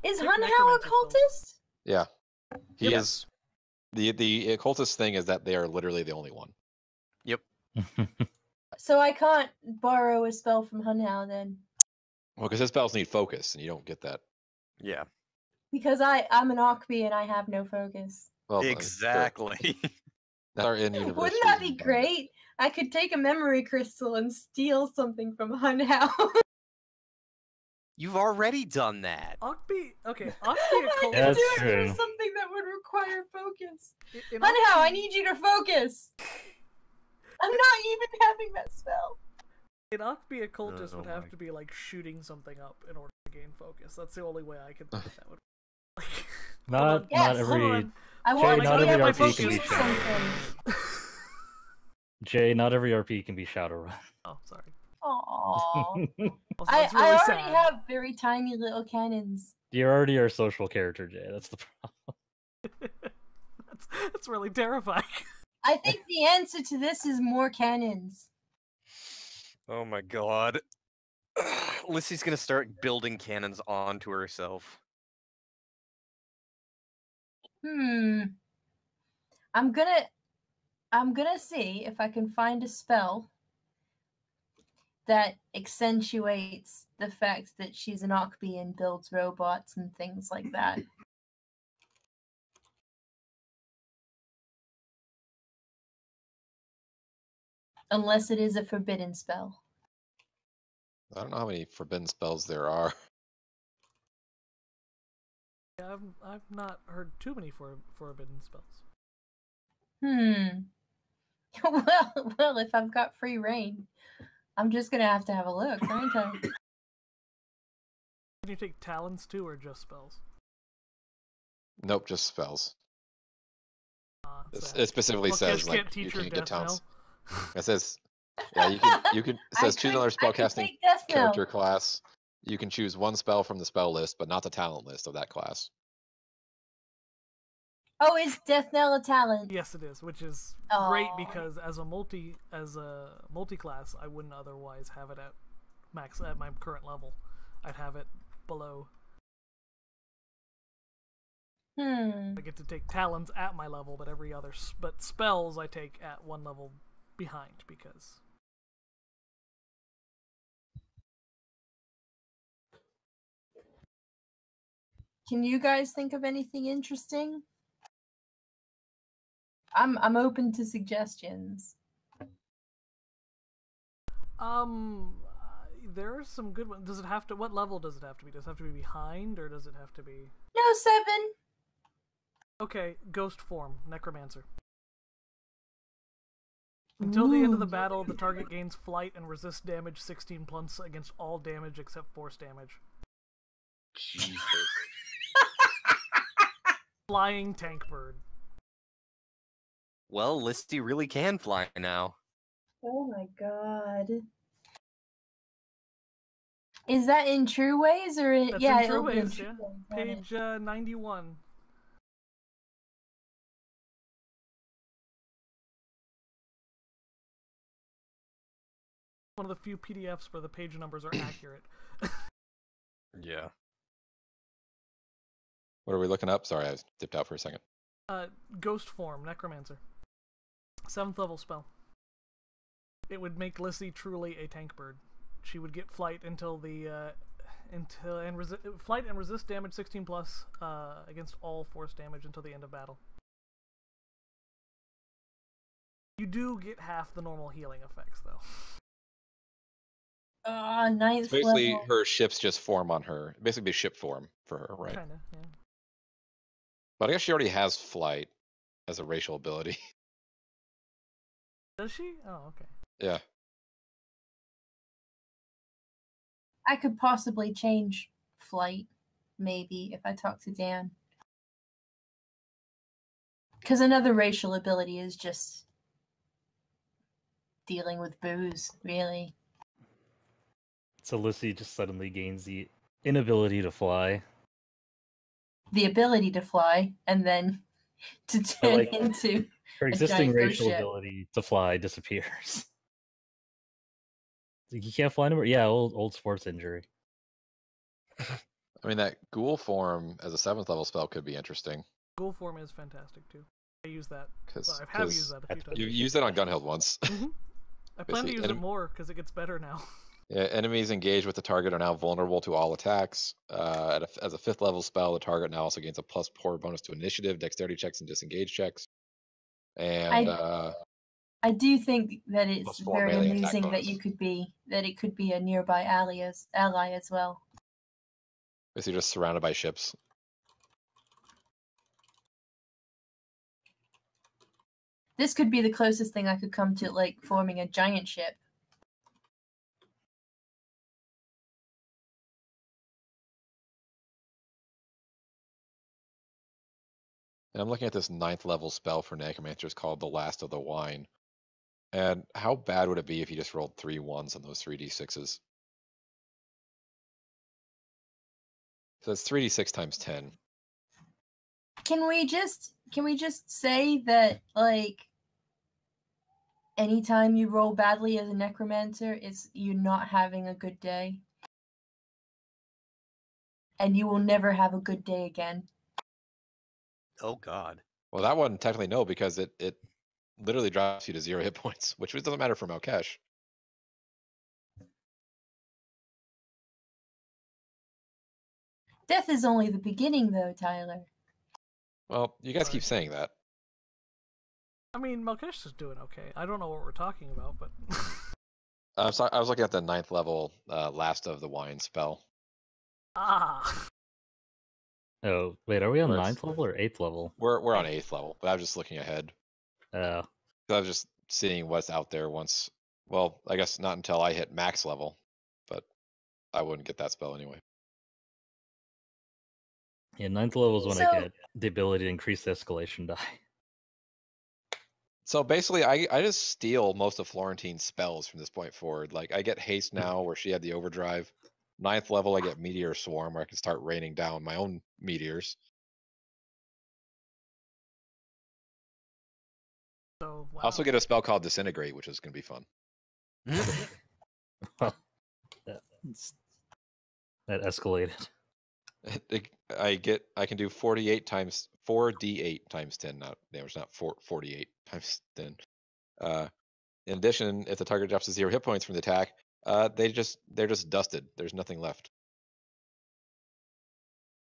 Is Take Hunhow a necromancer spells. cultist? Yeah, he Yep. is. The Occultist thing is that they are literally the only one. Yep. So I can't borrow a spell from Hunhow then. Well, because his spells need focus, and you don't get that. Yeah. Because I'm an Okbi and I have no focus. Well, sure. Exactly. That's our in-universe. Wouldn't that be reason behind it. great? I could take a memory crystal and steal something from Hunhow. You've already done that. Okbi, okay, Okbi I could That's do it true. for something that would require focus. in Hunhow, I Okbi- need you to focus. I'm not even having that spell. In Okbi, a cultist would Oh have my- to be like shooting something up in order to gain focus. That's the only way I can think that would. Not Yes, every I Jay, want not to be every able to RP can be shoot channeled. something. Jay. Not every RP can be Shadowrun. Oh, sorry. Aww. Also, I that's really already sad. have very tiny little cannons. You're already our social character, Jay. That's the problem. That's really terrifying. I think the answer to this is more cannons. Oh my god. Lissy's gonna start building cannons onto herself. I'm gonna see if I can find a spell that accentuates the fact that she's an Okbi and builds robots and things like that. Unless it is a forbidden spell. I don't know how many forbidden spells there are. Yeah, I've not heard too many forbidden spells. Well, if I've got free reign, I'm just gonna have to have a look, aren't I? Can you take talents too, or just spells? Nope, just spells. Sad. It specifically says Can't like teach you her can get death talents. knell? It says, yeah, you can. It says choose another I could spellcasting take Death character Knell. class. You can choose one spell from the spell list, but not the talent list of that class. Oh, is Death Knell a talent? Yes, it is, which is great because as a multi-class, I wouldn't otherwise have it at max at my current level. I'd have it below. I get to take talents at my level, but but spells I take at one level behind because. Can you guys think of anything interesting? I'm open to suggestions. There are some good ones. Does it have to? What level does it have to be? Does it have to be behind, or does it have to be? No, 7. Okay, ghost form, necromancer. Until the end of the battle, the target gains flight and resist damage 16+ against all damage except force damage. Jesus. Flying tank bird. Well, Listy really can fly now. Oh my god. Is that in True Ways or in? That's Yeah, in True it'll be in Ways, True yeah. Ways, Page 91. One of the few PDFs where the page numbers are accurate. Yeah. What are we looking up? Sorry, I dipped out for a second. Ghost form, necromancer. 7th level spell. It would make Lissy truly a tank bird. She would get flight flight and resist damage 16+ against all force damage until the end of battle. You do get half the normal healing effects though. Ninth So basically, level. her ships just form on her. Basically, be ship form for her, right? Kinda, yeah. But I guess she already has flight as a racial ability. Does she? Oh, okay. Yeah. I could possibly change flight, maybe, if I talk to Dan. Because another racial ability is just dealing with booze, really. So Lucy just suddenly gains the inability to fly. The ability to fly, and then to turn like, into Her a existing giant ghost racial ship. ability to fly disappears. Like, you can't fly anymore? Yeah, old sports injury. I mean, that ghoul form as a 7th level spell could be interesting. Ghoul form is fantastic too. I use that. Because I have used that a few times. you used it on Gunhild once. I plan to use it more because it gets better now. Yeah, enemies engaged with the target are now vulnerable to all attacks. As a 5th level spell, the target now also gains a +4 bonus to initiative, dexterity checks, and disengage checks. And I do think that it's +4 very melee attack amusing that bonus. it could be a nearby ally as well. Basically, just surrounded by ships. This could be the closest thing I could come to like forming a giant ship. And I'm looking at this 9th level spell for Necromancers called the Last of the Wine. And how bad would it be if you just rolled 3 1s on those 3d6s? So it's 3d6 times 10. Can we just say that like anytime you roll badly as a necromancer, it's you not having a good day? And you will never have a good day again. Oh God. Well, that one technically no, because it literally drops you to 0 hit points, which doesn't matter for Malkesh. Death is only the beginning, though, Tyler. Well, you guys keep saying that. I mean, Malkesh is doing okay. I don't know what we're talking about, but I'm sorry, I was looking at the 9th level Last of the Wine spell. Ah. Oh, wait, are we on Where it's- 9th level or 8th level? We're on 8th level, but I was just looking ahead. Uh, I was just seeing what's out there once. Well, I guess not until I hit max level, but I wouldn't get that spell anyway. yeah, 9th level is when So- I get the ability to increase the escalation die. So basically, I just steal most of Florentine's spells from this point forward. Like, I get haste now, where she had the overdrive. 9th level, I get Meteor Swarm, where I can start raining down my own meteors. So wow. I also get a spell called Disintegrate, which is going to be fun. That escalated. I can do 48 times 4d8 times 10, not damage, not 48 times 10. In addition, if the target drops to 0 hit points from the attack, they're just dusted. There's nothing left.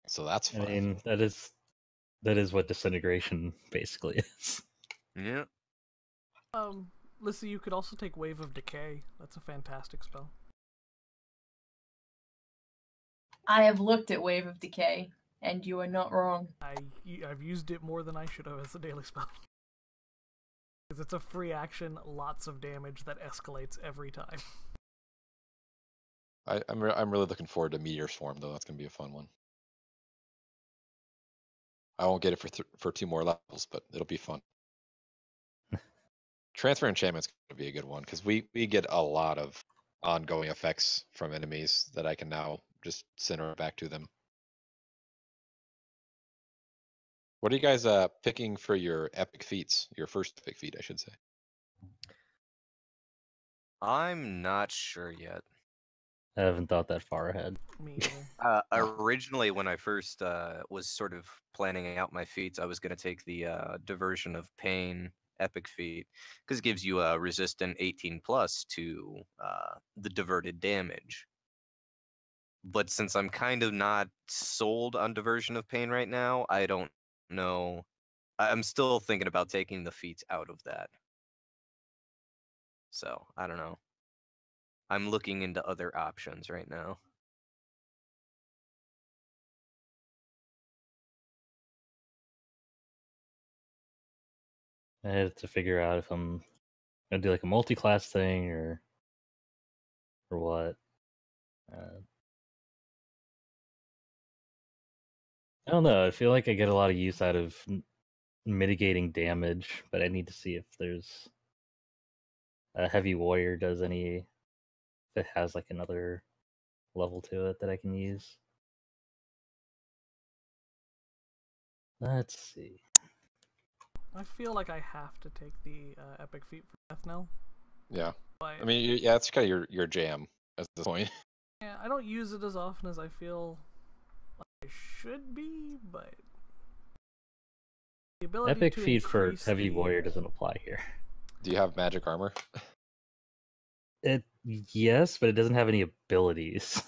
So that's I fun. mean, that is what disintegration basically is. Yeah. Lissy, you could also take Wave of Decay. That's a fantastic spell. I have looked at Wave of Decay, and you are not wrong. I've used it more than I should have as a daily spell. Because it's a free action, lots of damage that escalates every time. I'm really looking forward to Meteor Swarm, though. That's gonna be a fun one. I won't get it for 2 more levels, but it'll be fun. Transfer Enchantment's gonna be a good one because we get a lot of ongoing effects from enemies that I can now just center back to them. What are you guys picking for your epic feats? Your first epic feat, I should say. I'm not sure yet. I haven't thought that far ahead. Me either. Originally, when I first was sort of planning out my feats, I was going to take the Diversion of Pain epic feat because it gives you a resistant 18 plus to the diverted damage. But since I'm kind of not sold on Diversion of Pain right now, I don't know. I'm still thinking about taking the feats out of that. So, I don't know. I'm looking into other options right now. I had to figure out if I'm gonna do like a multi-class thing or what. I don't know. I feel like I get a lot of use out of mitigating damage, but I need to see if there's a heavy warrior does any. If it has like another level to it that I can use. Let's see. I feel like I have to take the epic feat for Death Knell. Yeah, But I mean, yeah, that's kind of your jam at this point. yeah, I don't use it as often as I feel like I should be, but the ability Epic to feat for increase heavy the- warrior doesn't apply here. Do you have magic armor? Yes, but it doesn't have any abilities.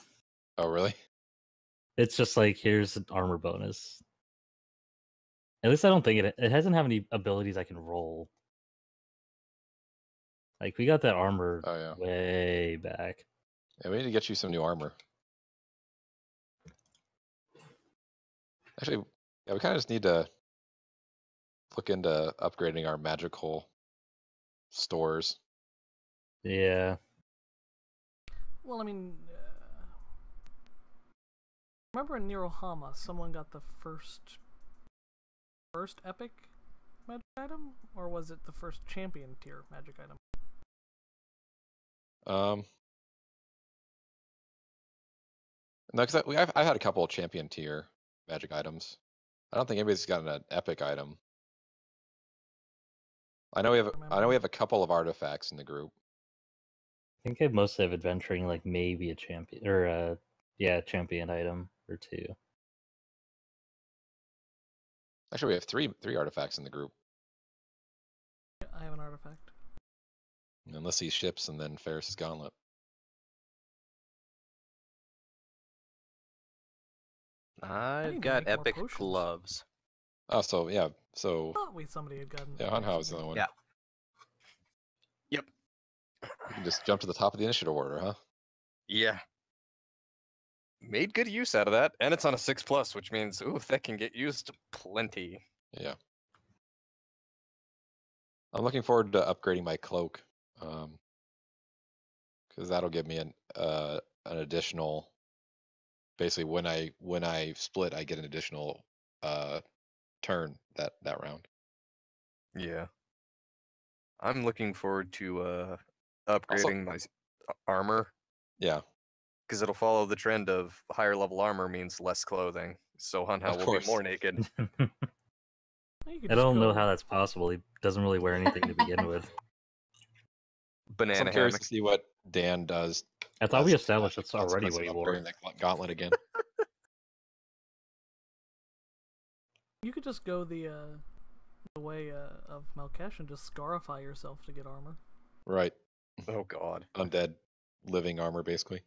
Oh, really? It's just like here's an armor bonus. At least I don't think it doesn't have any abilities I can roll. Like we got that armor Oh, yeah. way back. Yeah, we need to get you some new armor. Actually, yeah, we kind of just need to look into upgrading our magical stores. Yeah. Well, I mean, remember in Nirohama, someone got the first epic magic item, or was it the first champion tier magic item? No, because I've had a couple of champion tier magic items. I don't think anybody's gotten an epic item. I know we have a couple of artifacts in the group. I think I mostly have adventuring, like maybe a champion or champion item or two. Actually, we have three artifacts in the group. Yeah, I have an artifact. Unless these ships and then Ferris's gauntlet. I've need to got make more epic potions. gloves. Oh, so yeah, so Oh, wait, somebody had gotten. yeah, epic Hanhao was the something. other one. Yeah. Yep. You can just jump to the top of the initiative order, huh? Yeah. Made good use out of that, and it's on a 6+, which means, ooh, that can get used plenty. Yeah. I'm looking forward to upgrading my cloak, because that'll give me an additional. Basically, when I split, I get an additional turn that round. Yeah. I'm looking forward to upgrading my armor. Yeah. Because it'll follow the trend of higher level armor means less clothing. So Hunhao will course. be more naked. I don't know how that's possible. He doesn't really wear anything to begin with. Banana I'm curious hammock. to see what Dan does. I thought we as established a that's already consequence what he of wore. upgrading the gauntlet again. You could just go the way of Malkesh and just scarify yourself to get armor. Right. Oh god. Undead living armor, basically.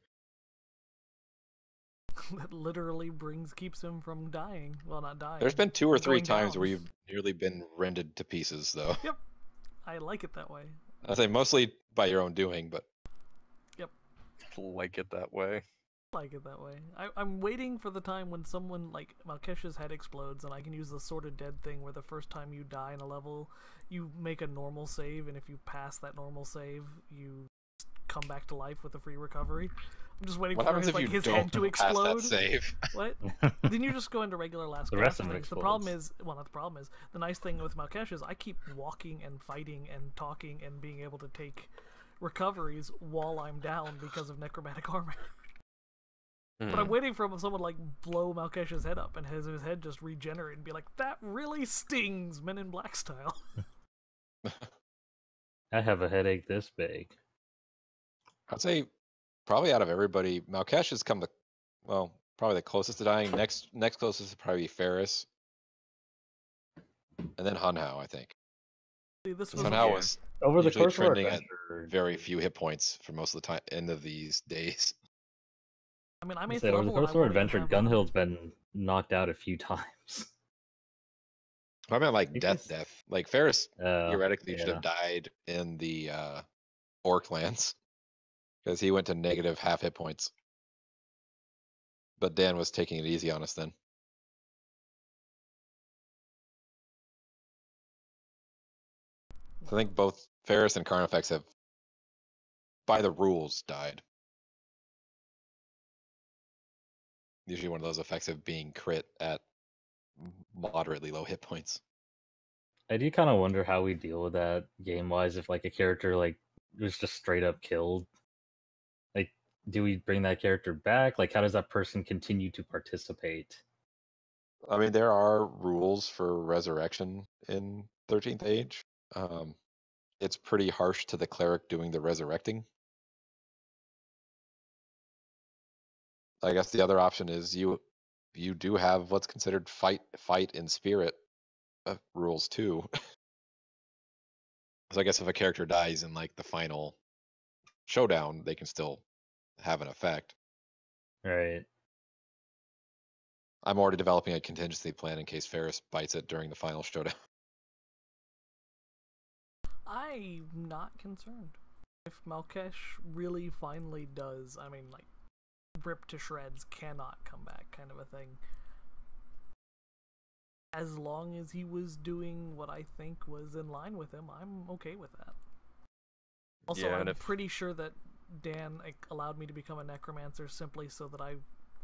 That literally keeps him from dying. Well, not dying. There's been 2 or 3 going times down. where you've nearly been rended to pieces, though. Yep. I like it that way. I say mostly by your own doing, but Like it that way. I like it that way. I'm waiting for the time when someone, like, Malkesh's head explodes and I can use the Sword of Dead thing where the first time you die in a level, you make a normal save, and if you pass that normal save, you come back to life with a free recovery. I'm just waiting what for happens if you his don't head to pass explode. that save? What? Then you just go into regular last The cast rest of them things. The problem explodes. is, well, not the problem is, the nice thing with Malkesh is I keep walking and fighting and talking and being able to take recoveries while I'm down because of necromantic armor. But I'm waiting for someone like blow Malkesh's head up and his head just regenerate and be like, that really stings, Men in Black style. I have a headache this big. I'd say probably out of everybody, Malkesh has come probably the closest to dying. Next closest would probably be Ferris. And then Hunhao, I think. See, this was Hunhao was Over the usually course of our trending at adventure, very few hit points for most of the time end of these days. I mean, I'm I eighth said, over the level and course I of our won't even adventure, have Gunhild's been knocked out a few times. I meant like If death. it's- Like Ferris theoretically should yeah. have died in the Orc lands because he went to negative half hit points. But Dan was taking it easy on us then. So I think both Ferris and Carnifex have, by the rules, died. Usually one of those effects of being crit at moderately low hit points. I do kind of wonder how we deal with that game-wise if like a character like was just straight up killed. Like, do we bring that character back? Like, how does that person continue to participate? I mean, there are rules for resurrection in 13th Age. It's pretty harsh to the cleric doing the resurrecting. I guess the other option is you do have what's considered fight in spirit rules too. So I guess if a character dies in like the final showdown, they can still have an effect. Right. I'm already developing a contingency plan in case Ferris bites it during the final showdown. I'm not concerned. If Malkesh really finally does, I mean, like, ripped to shreds, cannot come back kind of a thing. As long as he was doing what I think was in line with him, I'm okay with that. Also, Yeah, I'm pretty sure that Dan allowed me to become a necromancer simply so that I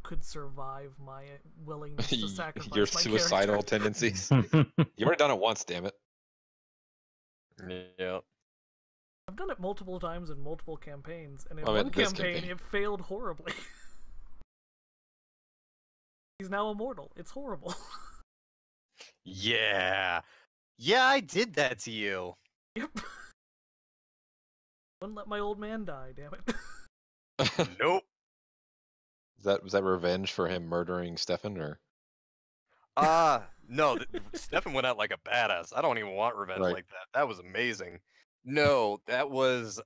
could survive my willingness to sacrifice Your my suicidal character. tendencies. You already done it once, damn it. Yeah. I've done it multiple times in multiple campaigns, and in I mean, one this campaign campaign. it failed horribly. He's now immortal. It's horrible. Yeah. Yeah, I did that to you. Yep. Wouldn't let my old man die, damn it. Nope. Was that revenge for him murdering Stefan, or No, Stefan went out like a badass. I don't even want revenge Right. like that. That was amazing. No, that was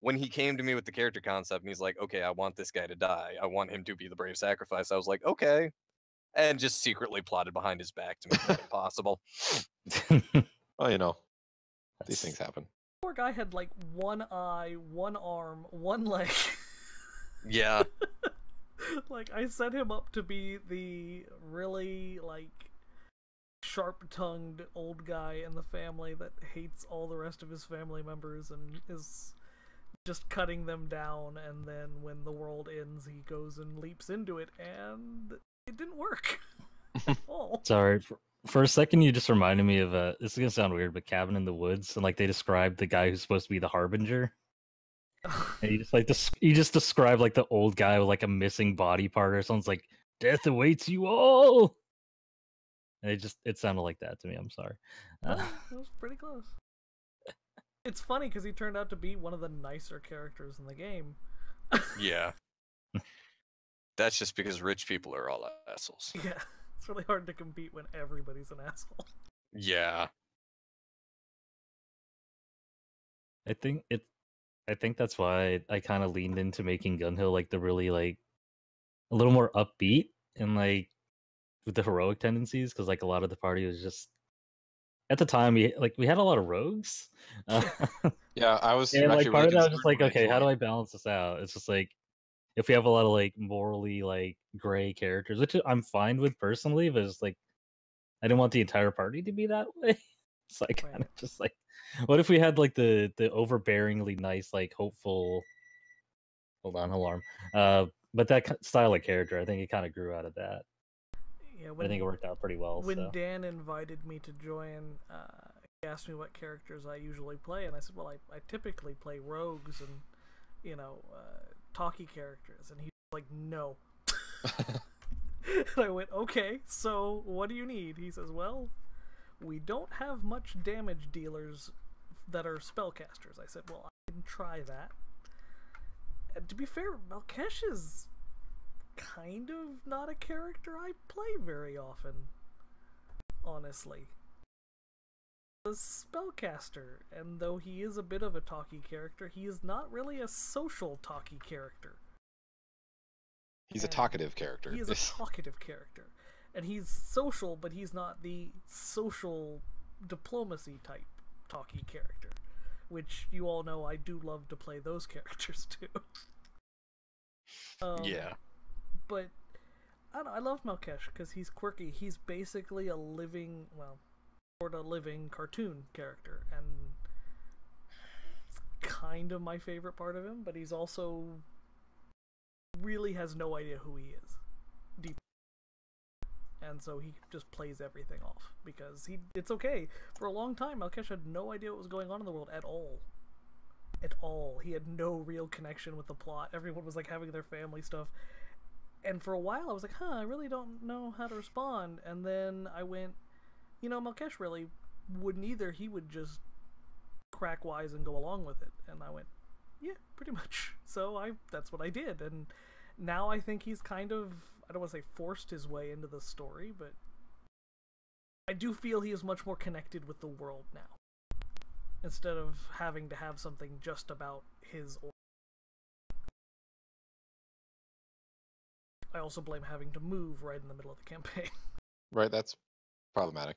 when he came to me with the character concept and he's like, okay, I want this guy to die. I want him to be the brave sacrifice. I was like, okay. And just secretly plotted behind his back to make that impossible. well, you know, these That's- things happen. Poor guy had like one eye, one arm, one leg. Yeah. Like, I set him up to be the really, like, sharp-tongued old guy in the family that hates all the rest of his family members and is just cutting them down, and then when the world ends, he goes and leaps into it, and it didn't work at all. Sorry, for a second you just reminded me of this is gonna sound weird, but Cabin in the Woods, and like they described the guy who's supposed to be the Harbinger. And you just described like the old guy with like a missing body part or something. It's like death awaits you all. And it sounded like that to me. I'm sorry. Well, it was pretty close. It's funny because he turned out to be one of the nicer characters in the game. Yeah. That's just because rich people are all assholes. Yeah, it's really hard to compete when everybody's an asshole. Yeah. I think that's why I kind of leaned into making Gun Hill like the really like a little more upbeat and like with the heroic tendencies, because like a lot of the party was just at the time we had a lot of rogues. Yeah, I was And like actually part really of that was just like, concerned when I okay, how do joined. I balance this out? It's just like if we have a lot of like morally like gray characters, which I'm fine with personally, but it's like I didn't want the entire party to be that way. So I kind of Right. just like, what if we had like the overbearingly nice, like hopeful. Hold on, alarm. But that style of character, I think it kind of grew out of that. Yeah, I think it worked out pretty well. When So. Dan invited me to join, he asked me what characters I usually play, and I said, well, I typically play rogues and, you know, talkie characters. And he was like, no. And I went, okay, so what do you need? He says, well, we don't have much damage dealers that are spellcasters. I said, well, I can try that. And to be fair, Malkesh is kind of not a character I play very often, honestly. A spellcaster, and though he is a bit of a talky character, he is not really a social talky character. He's a And talkative character. He is a talkative character. And he's social, but he's not the social diplomacy type talky character. Which you all know I do love to play those characters too. Yeah. But I don't know, I love Malkesh because he's quirky. He's basically a living, well, sort of living cartoon character, and it's kind of my favorite part of him. But he's also really has no idea who he is, deep, and so he just plays everything off because it's okay. For a long time, Malkesh had no idea what was going on in the world at all. At all. He had no real connection with the plot. Everyone was like having their family stuff. And for a while I was like, I really don't know how to respond. And then I went, you know, Malkesh really wouldn't either. He would just crack wise and go along with it. And I went, yeah, pretty much. So that's what I did. And now I think he's kind of, I don't want to say forced his way into the story, but I do feel he is much more connected with the world now, instead of having to have something just about his origin. I also blame having to move right in the middle of the campaign. Right, that's problematic.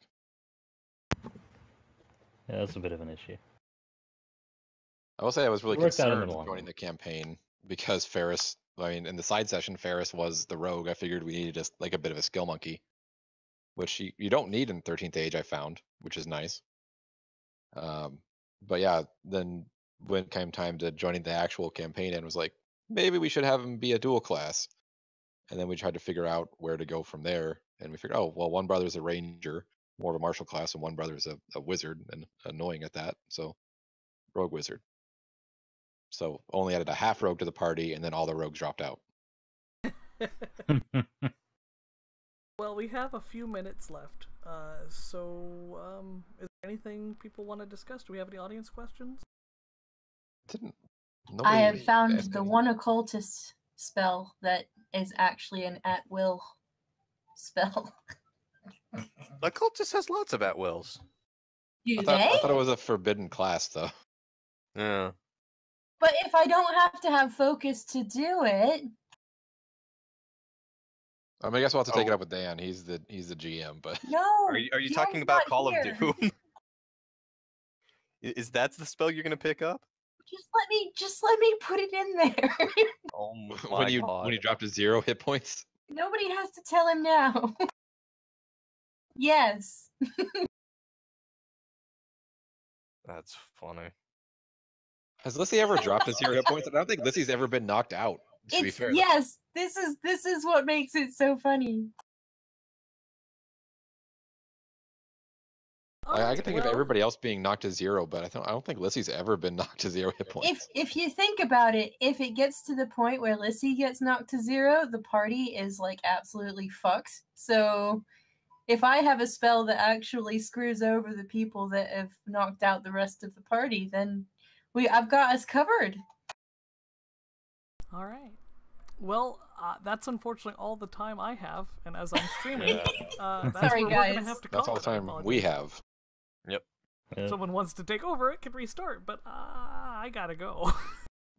Yeah, that's a bit of an issue. I will say I was really It worked out in the concerned long joining run. the campaign because Ferris, I mean, in the side session, Ferris was the rogue. I figured we needed just like a bit of a skill monkey, which you don't need in 13th Age, I found, which is nice. But yeah, then when it came time to joining the actual campaign, and was like, maybe we should have him be a dual class. And then we tried to figure out where to go from there. And we figured, oh, well, one brother's a ranger, more of a martial class, and one brother's a wizard, and annoying at that. So, rogue wizard. So, only added a half rogue to the party, and then all the rogues dropped out. Well, we have a few minutes left. So is there anything people want to discuss? Do we have any audience questions? Didn't I nobody have found asked the any- one occultist spell that is actually an at-will spell. The cultist has lots of at-wills. Do I they? thought it was a forbidden class, though. Yeah. But if I don't have to have focus to do it, I mean, I guess we'll have to take it Oh. up with Dan. He's the GM, but no. Are you Dan's talking about not Call here. of Doom? Is that the spell you're gonna pick up? Just let me put it in there. Oh my when you god. drop to 0 hit points. Nobody has to tell him now. Yes. That's funny. Has Lissy ever dropped to 0 hit points? I don't think Lissy's ever been knocked out. To be It's fair. yes. This is what makes it so funny. I can think of everybody else being knocked to 0, but I don't think Lissy's ever been knocked to 0 hit points. If you think about it, if it gets to the point where Lissy gets knocked to 0, the party is like absolutely fucked. So if I have a spell that actually screws over the people that have knocked out the rest of the party, then I've got us covered. All right. Well, that's unfortunately all the time I have, and as I'm streaming, that's Sorry, where we're gonna guys. have to That's call all the it. I time we apologize. have. Yep. If someone wants to take over, it can restart, but I gotta go.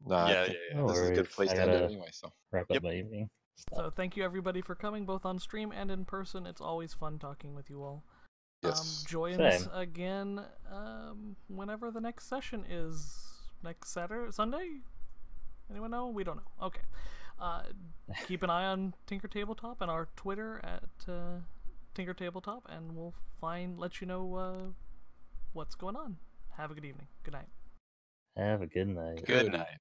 Nah, Yeah, I think yeah, No this is a good worries. place I to end it gotta anyway. So wrap Yep. up my evening. So thank you everybody for coming, both on stream and in person. It's always fun talking with you all. yes, Join us Same. again whenever the next session is. Next Saturday? Sunday? Anyone know? We don't know. Okay. Keep an eye on Tinker Tabletop and our Twitter at Tinker Tabletop, and we'll let you know what's going on. Have a good evening. Good night. Have a good night. Good night.